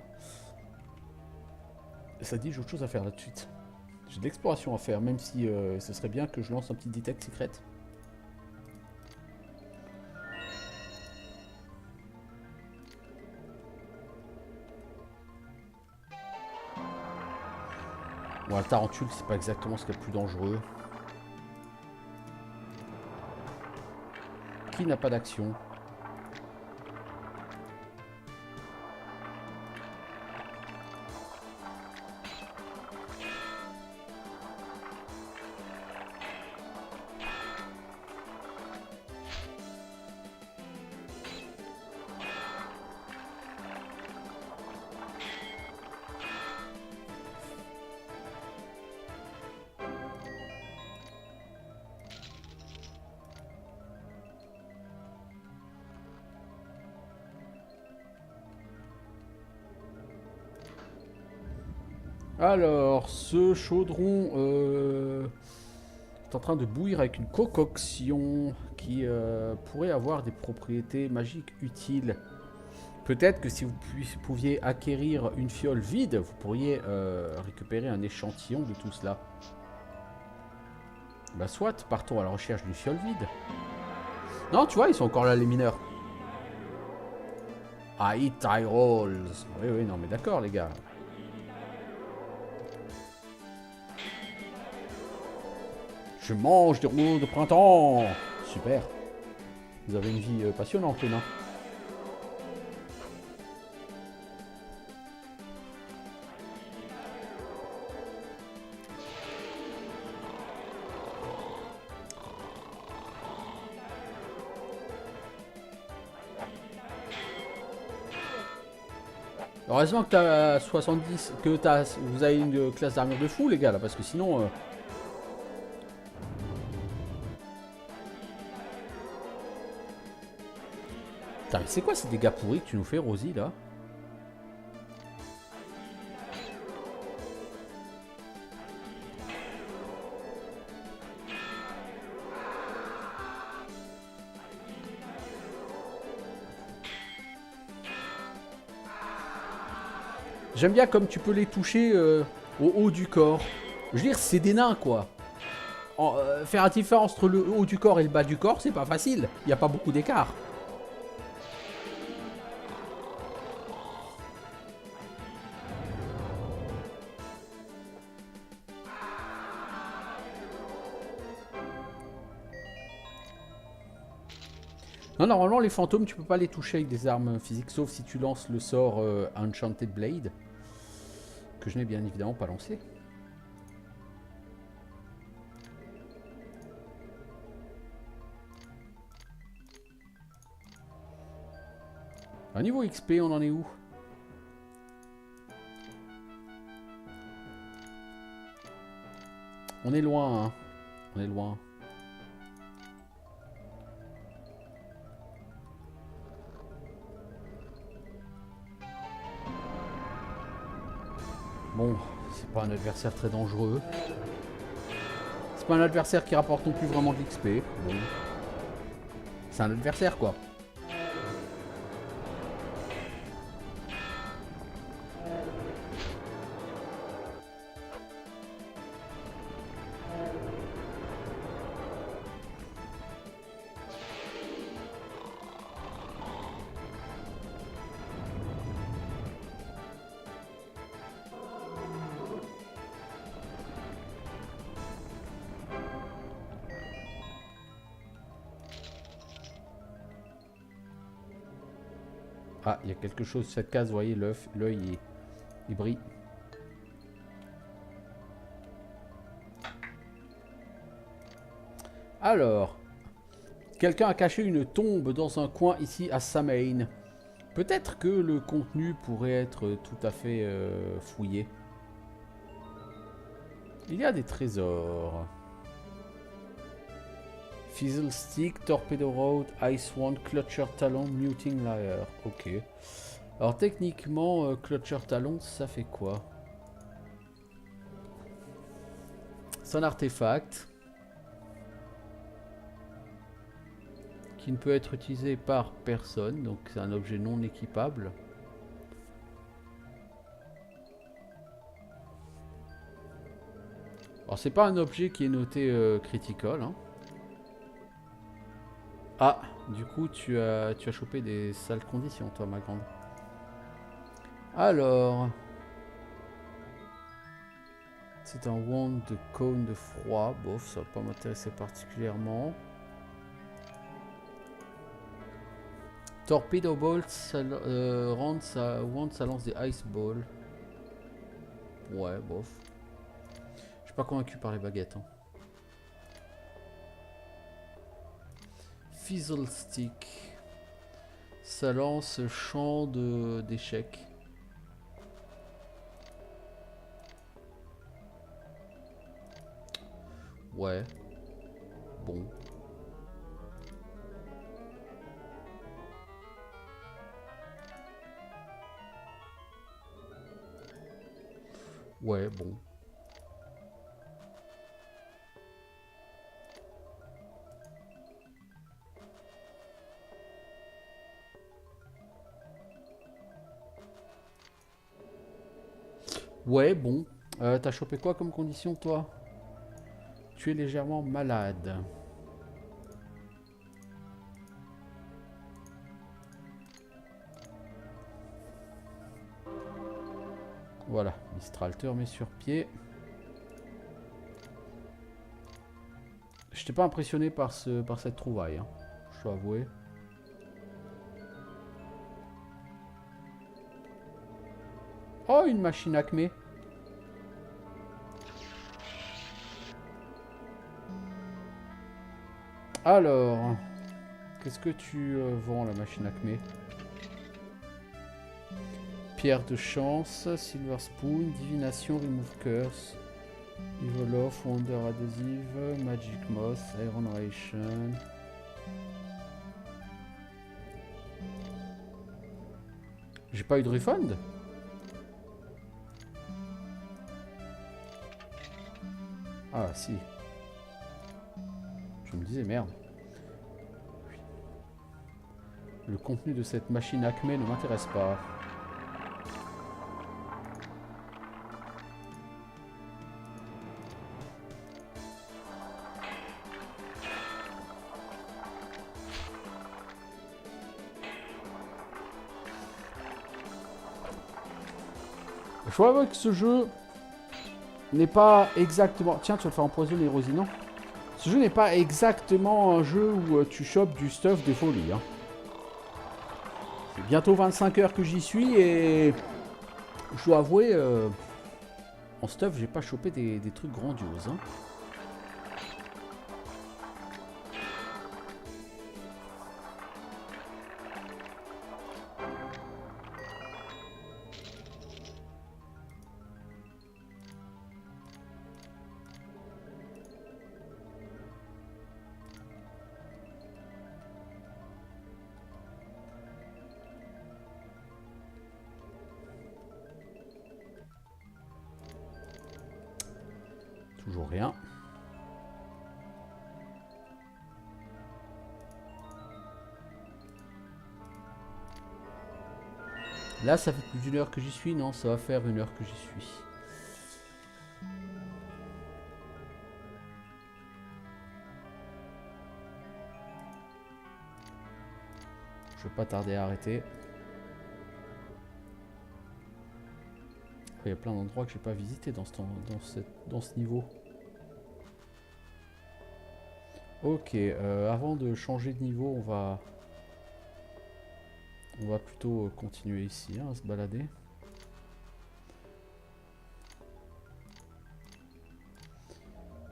Ça dit, j'ai autre chose à faire là tout de suite. J'ai de l'exploration à faire, même si ce serait bien que je lance un petit detect secret. Bon, la tarentule, c'est pas exactement ce qu'il y a de plus dangereux. Qui n'a pas d'action? Alors, ce chaudron est en train de bouillir avec une concoction qui pourrait avoir des propriétés magiques utiles. Peut-être que si vous pouviez acquérir une fiole vide, vous pourriez récupérer un échantillon de tout cela. Bah soit, partons à la recherche d'une fiole vide. Non, tu vois, ils sont encore là les mineurs. Ah, eat eye rolls. Oui, oui, non mais d'accord les gars. Je mange des rouleaux de printemps. Super. Vous avez une vie passionnante, les nains. Heureusement que t'as 70, que vous avez une classe d'armure de fou, les gars, là, parce que sinon... Putain, mais c'est quoi ces dégâts pourris que tu nous fais, Rosie, là? J'aime bien comme tu peux les toucher au haut du corps. Je veux dire, c'est des nains, quoi. Faire la différence entre le haut du corps et le bas du corps, c'est pas facile. Il n'y a pas beaucoup d'écart. Non, normalement, les fantômes, tu peux pas les toucher avec des armes physiques, sauf si tu lances le sort Enchanted Blade, que je n'ai bien évidemment pas lancé. À niveau XP, on en est où? On est loin, hein. On est loin. Bon, c'est pas un adversaire très dangereux. C'est pas un adversaire qui rapporte non plus vraiment de l'XP. Bon. C'est un adversaire, quoi. Ah, il y a quelque chose, cette case, vous voyez, l'œil, il brille. Alors, quelqu'un a caché une tombe dans un coin ici à Samhain. Peut-être que le contenu pourrait être tout à fait fouillé. Il y a des trésors. Fizzle Stick, Torpedo Road, Ice Wand, Clutcher Talon, Muting Lyre. Ok. Alors techniquement, Clutcher Talon, ça fait quoi? C'est un artefact qui ne peut être utilisé par personne, donc c'est un objet non équipable. Alors c'est pas un objet qui est noté critical, hein. Ah, du coup tu as chopé des sales conditions toi ma grande. Alors, c'est un wand de cône de froid, bof, ça va pas m'intéresser particulièrement. Torpedo Bolt, wand ça lance des Ice Balls. Ouais, bof. Je suis pas convaincu par les baguettes, hein. Fizzle Stick. Ça lance champ d'échecs. Ouais. Bon. Ouais, bon. Ouais, bon. T'as chopé quoi comme condition, toi? Tu es légèrement malade. Voilà, Mistral te remet sur pied. Je n'étais pas impressionné par cette trouvaille, hein, je dois avouer. Oh, une machine Acme. Alors, qu'est-ce que tu vends, la machine Acme? Pierre de chance, Silver Spoon, Divination, Remove Curse, Evil Off, Wonder Adhesive, Magic Moth, Iron Ration. J'ai pas eu de refund? Ah si. Je me disais merde. Le contenu de cette machine Acme ne m'intéresse pas. Je vois que ce jeu n'est pas exactement... Tiens, tu vas te faire empoisonner, Rosie, non? Ce jeu n'est pas exactement un jeu où tu chopes du stuff de folie, hein. C'est bientôt 25 heures que j'y suis et... Je dois avouer, en stuff, j'ai pas chopé des trucs grandioses, hein. Toujours rien. Là, ça fait plus d'une heure que j'y suis. Non, ça va faire une heure que j'y suis. Je vais pas tarder à arrêter. Il y a plein d'endroits que j'ai pas visité dans ce niveau. Ok, avant de changer de niveau, on va plutôt continuer ici, hein, à se balader.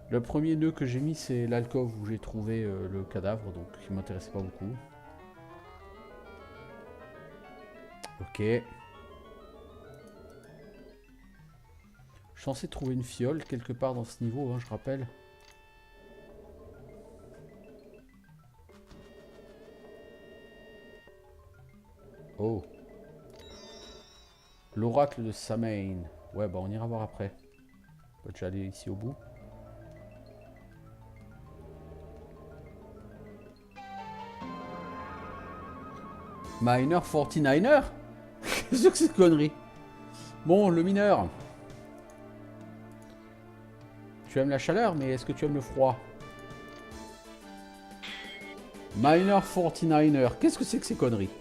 Le premier nœud que j'ai mis, c'est l'alcôve où j'ai trouvé le cadavre, donc qui m'intéressait pas beaucoup. Ok. Je suis censé trouver une fiole quelque part dans ce niveau, hein, je rappelle. Oh. L'oracle de Samain. Ouais, bah on ira voir après. On peut déjà aller ici au bout. Miner 49er. Qu'est-ce que c'est que connerie? Bon, le mineur. Tu aimes la chaleur, mais est-ce que tu aimes le froid? Miner 49er. Qu'est-ce que c'est que ces conneries?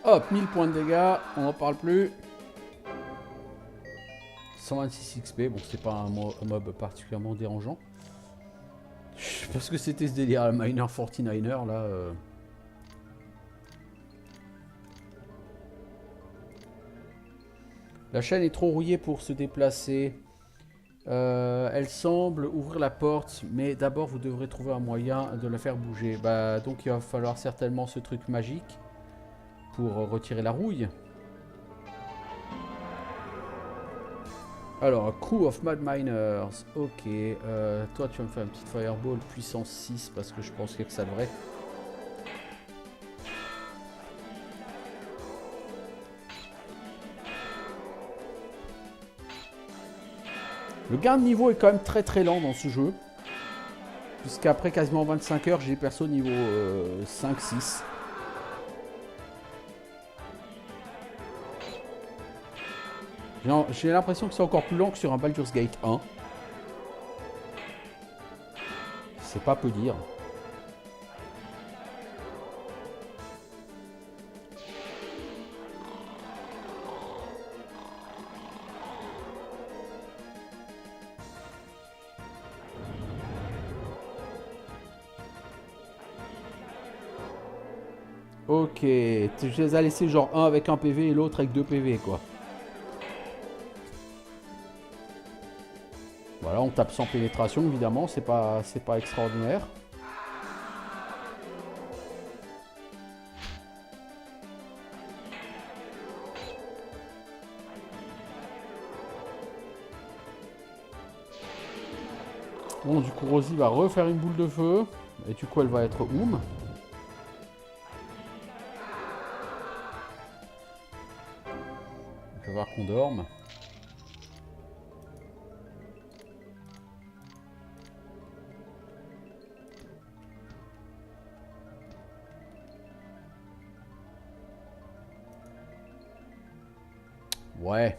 Hop, 1000 points de dégâts, on n'en parle plus. 126 XP, bon c'est pas un mob particulièrement dérangeant. Je sais pas ce que c'était ce délire, le Miner 49er là. La chaîne est trop rouillée pour se déplacer. Elle semble ouvrir la porte, mais d'abord vous devrez trouver un moyen de la faire bouger. Bah donc il va falloir certainement ce truc magique pour retirer la rouille. Alors, Crew of Mad Miners. Ok. Toi, tu vas me faire une petite Fireball puissance 6 parce que je pense qu'il y a que ça de vrai. Le gain de niveau est quand même très lent dans ce jeu. Puisqu'après quasiment 25 heures, j'ai perso niveau 5-6. J'ai l'impression que c'est encore plus lent que sur un Baldur's Gate 1. C'est pas peu dire. Ok, tu les as laissés genre un avec un PV et l'autre avec 2 PV quoi. Voilà, on tape sans pénétration évidemment, c'est pas extraordinaire. Bon, du coup Rosie va refaire une boule de feu et du coup elle va être oum. Je vais voir qu'on dorme. Ouais.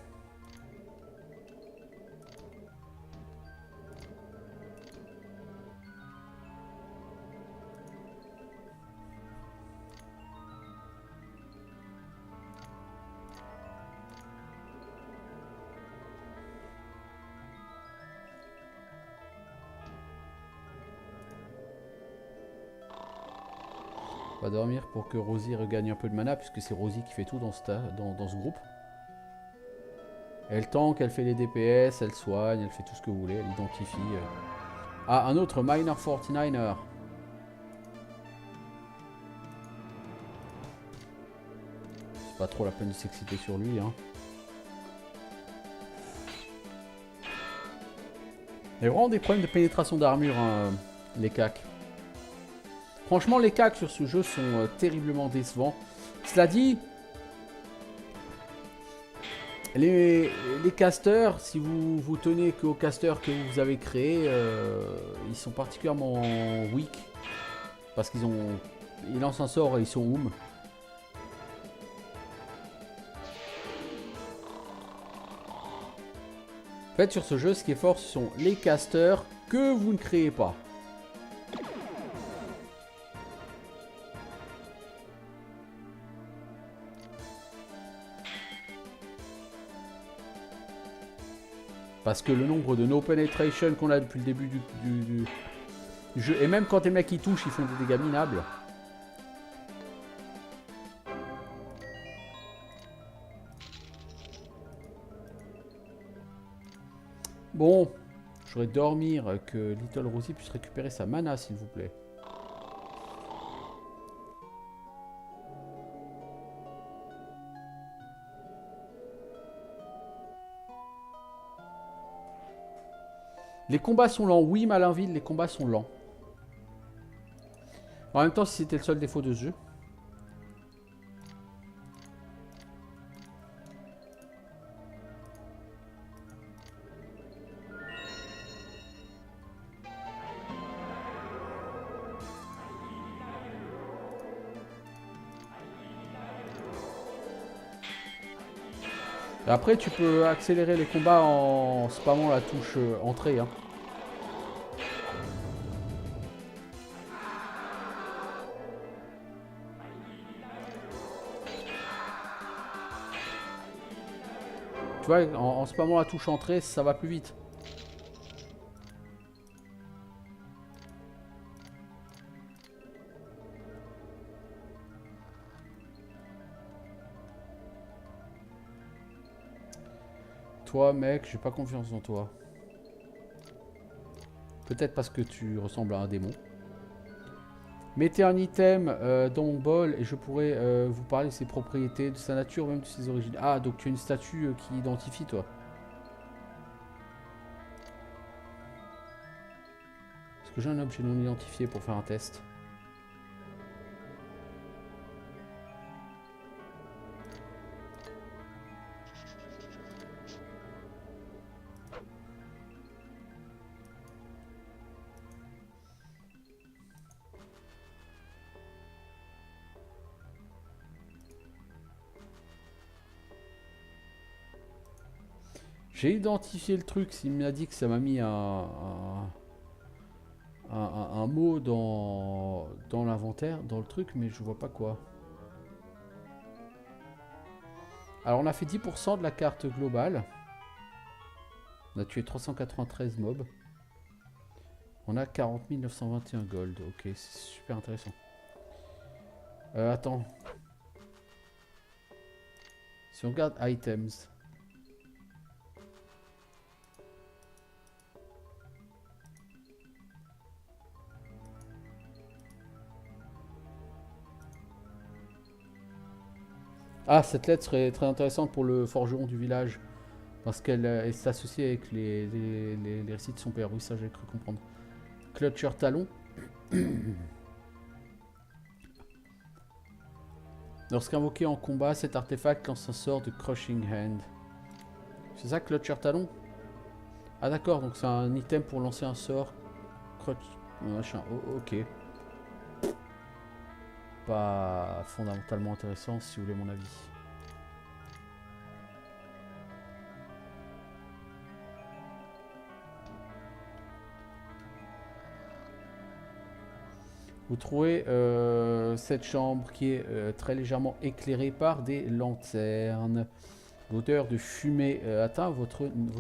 On va dormir pour que Rosie regagne un peu de mana, puisque c'est Rosie qui fait tout dans ce groupe. Elle tank, elle fait les DPS, elle soigne, elle fait tout ce que vous voulez, elle identifie. Ah, un autre Miner 49er. C'est pas trop la peine de s'exciter sur lui, hein. Il y a vraiment des problèmes de pénétration d'armure, hein, les cacs. Franchement, les cacs sur ce jeu sont terriblement décevants. Cela dit, les casters, si vous tenez qu'aux casters que vous avez créés, ils sont particulièrement weak. Parce ils lancent un sort et ils sont oum. En fait, sur ce jeu, ce qui est fort, ce sont les casters que vous ne créez pas. Parce que le nombre de no penetration qu'on a depuis le début du jeu, et même quand les mecs ils touchent, ils font des dégâts minables. Bon, je voudrais dormir, que Little Rosie puisse récupérer sa mana, s'il vous plaît. Les combats sont lents. Oui, Malinville, les combats sont lents. En même temps, si c'était le seul défaut de ce jeu. Après, tu peux accélérer les combats en spammant la touche entrée. Hein. Tu vois, en spammant la touche entrée, ça va plus vite. Toi, mec, j'ai pas confiance en toi. Peut-être parce que tu ressembles à un démon. Mettez un item dans mon bol et je pourrais vous parler de ses propriétés, de sa nature, même de ses origines. Ah, donc tu as une statue qui identifie, toi. Est-ce que j'ai un objet non identifié pour faire un test? J'ai identifié le truc, s'il m'a dit que ça m'a mis un mot dans l'inventaire, dans le truc, mais je vois pas quoi. Alors on a fait 10% de la carte globale. On a tué 393 mobs. On a 40 921 gold. Ok, c'est super intéressant. Attends. Si on regarde items. Ah, cette lettre serait très intéressante pour le forgeron du village. Parce qu'elle est associée avec les récits de son père. Oui, ça j'ai cru comprendre. Clutcher talon. Lorsqu'invoqué en combat, cet artefact lance un sort de Crushing Hand. C'est ça, Clutcher talon? Ah d'accord, donc c'est un item pour lancer un sort. Crutch... Machin, oh, ok. Pas fondamentalement intéressant, si vous voulez mon avis. Vous trouvez cette chambre qui est très légèrement éclairée par des lanternes. L'odeur de fumée atteint vos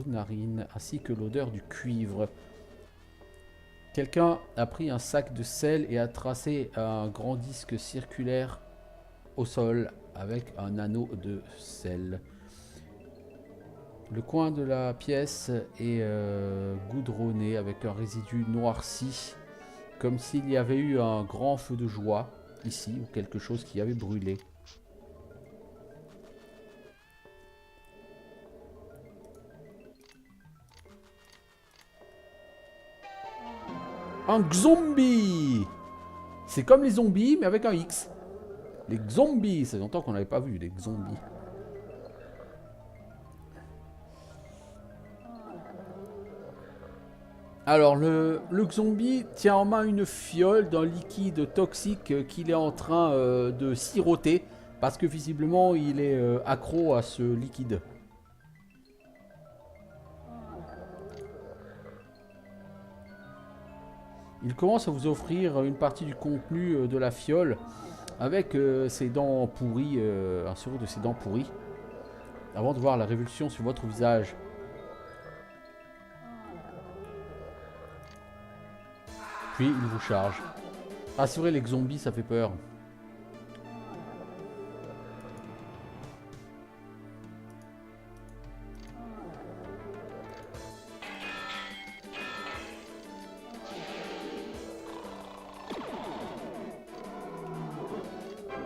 narines, ainsi que l'odeur du cuivre. Quelqu'un a pris un sac de sel et a tracé un grand disque circulaire au sol avec un anneau de sel. Le coin de la pièce est goudronné avec un résidu noirci. Comme s'il y avait eu un grand feu de joie ici, ou quelque chose qui avait brûlé. Un zombie! C'est comme les zombies, mais avec un X. Les zombies, ça fait longtemps qu'on n'avait pas vu les zombies. Alors, le zombie tient en main une fiole d'un liquide toxique qu'il est en train de siroter. Parce que visiblement, il est accro à ce liquide. Il commence à vous offrir une partie du contenu de la fiole. Avec ses dents pourries, un sourire de ses dents pourries. Avant de voir la révulsion sur votre visage. puis il vous charge. Ah c'est vrai, les zombies ça fait peur.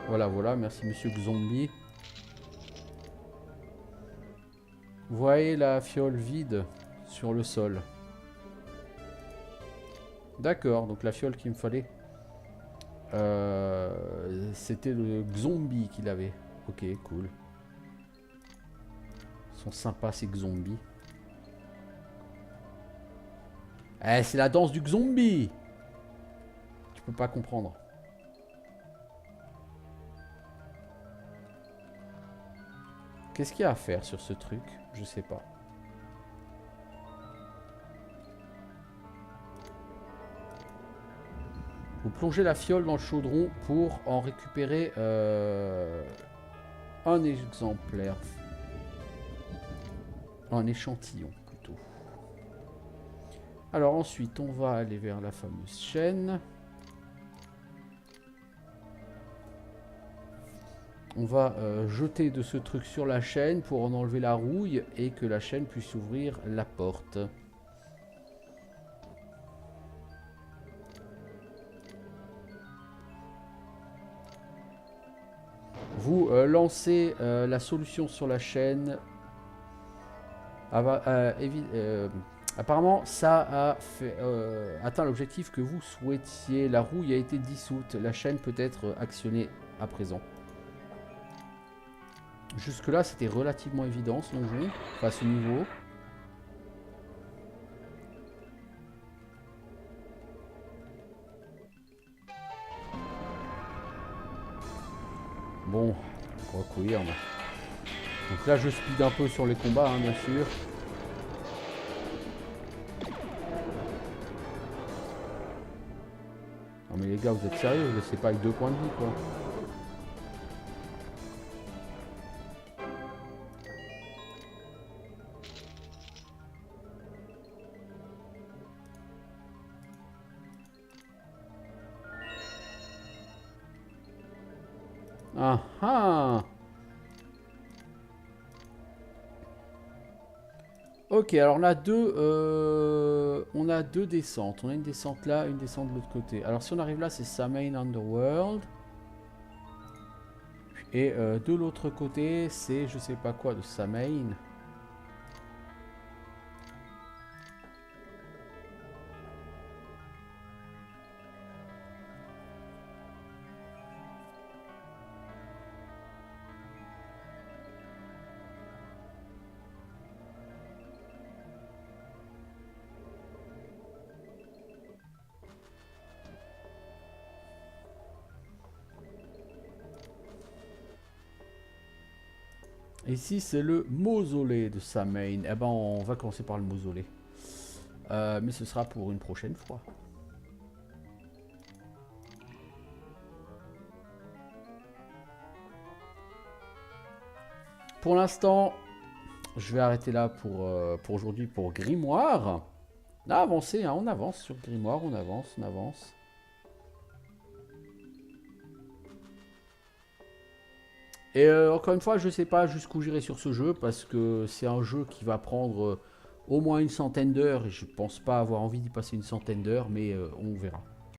Voilà, voilà, merci monsieur Zombie. Vous voyez la fiole vide sur le sol. D'accord, donc la fiole qu'il me fallait, c'était le zombie qu'il avait. Ok, cool. Ils sont sympas ces zombies. Eh, c'est la danse du zombie. Tu peux pas comprendre. Qu'est-ce qu'il y a à faire sur ce truc? Je sais pas. Vous plongez la fiole dans le chaudron pour en récupérer un exemplaire. Un échantillon plutôt. Alors ensuite, on va aller vers la fameuse chaîne. On va jeter de ce truc sur la chaîne pour en enlever la rouille et que la chaîne puisse ouvrir la porte. Vous lancez la solution sur la chaîne. Apparemment, ça a fait, atteint l'objectif que vous souhaitiez. La rouille a été dissoute. La chaîne peut être actionnée à présent. Jusque-là, c'était relativement évident ce donjon, enfin ce niveau. Bon, on va courir. Donc là, je speed un peu sur les combats, hein, bien sûr. Non mais les gars, vous êtes sérieux? Vous laissez pas avec 2 points de vie, quoi. Ah ah. Ok, alors on a deux descentes. On a une descente là, une descente de l'autre côté. Alors si on arrive là, c'est Samhain Underworld. Et de l'autre côté, c'est je sais pas quoi de Samhain. Ici, c'est le mausolée de Samhain. Eh ben, on va commencer par le mausolée. Mais ce sera pour une prochaine fois. Pour l'instant, je vais arrêter là pour aujourd'hui pour Grimoire. On a avancé, hein, on avance sur Grimoire, on avance, on avance. Et encore une fois, je ne sais pas jusqu'où j'irai sur ce jeu parce que c'est un jeu qui va prendre au moins une centaine d'heures et je pense pas avoir envie d'y passer une centaine d'heures, mais on verra.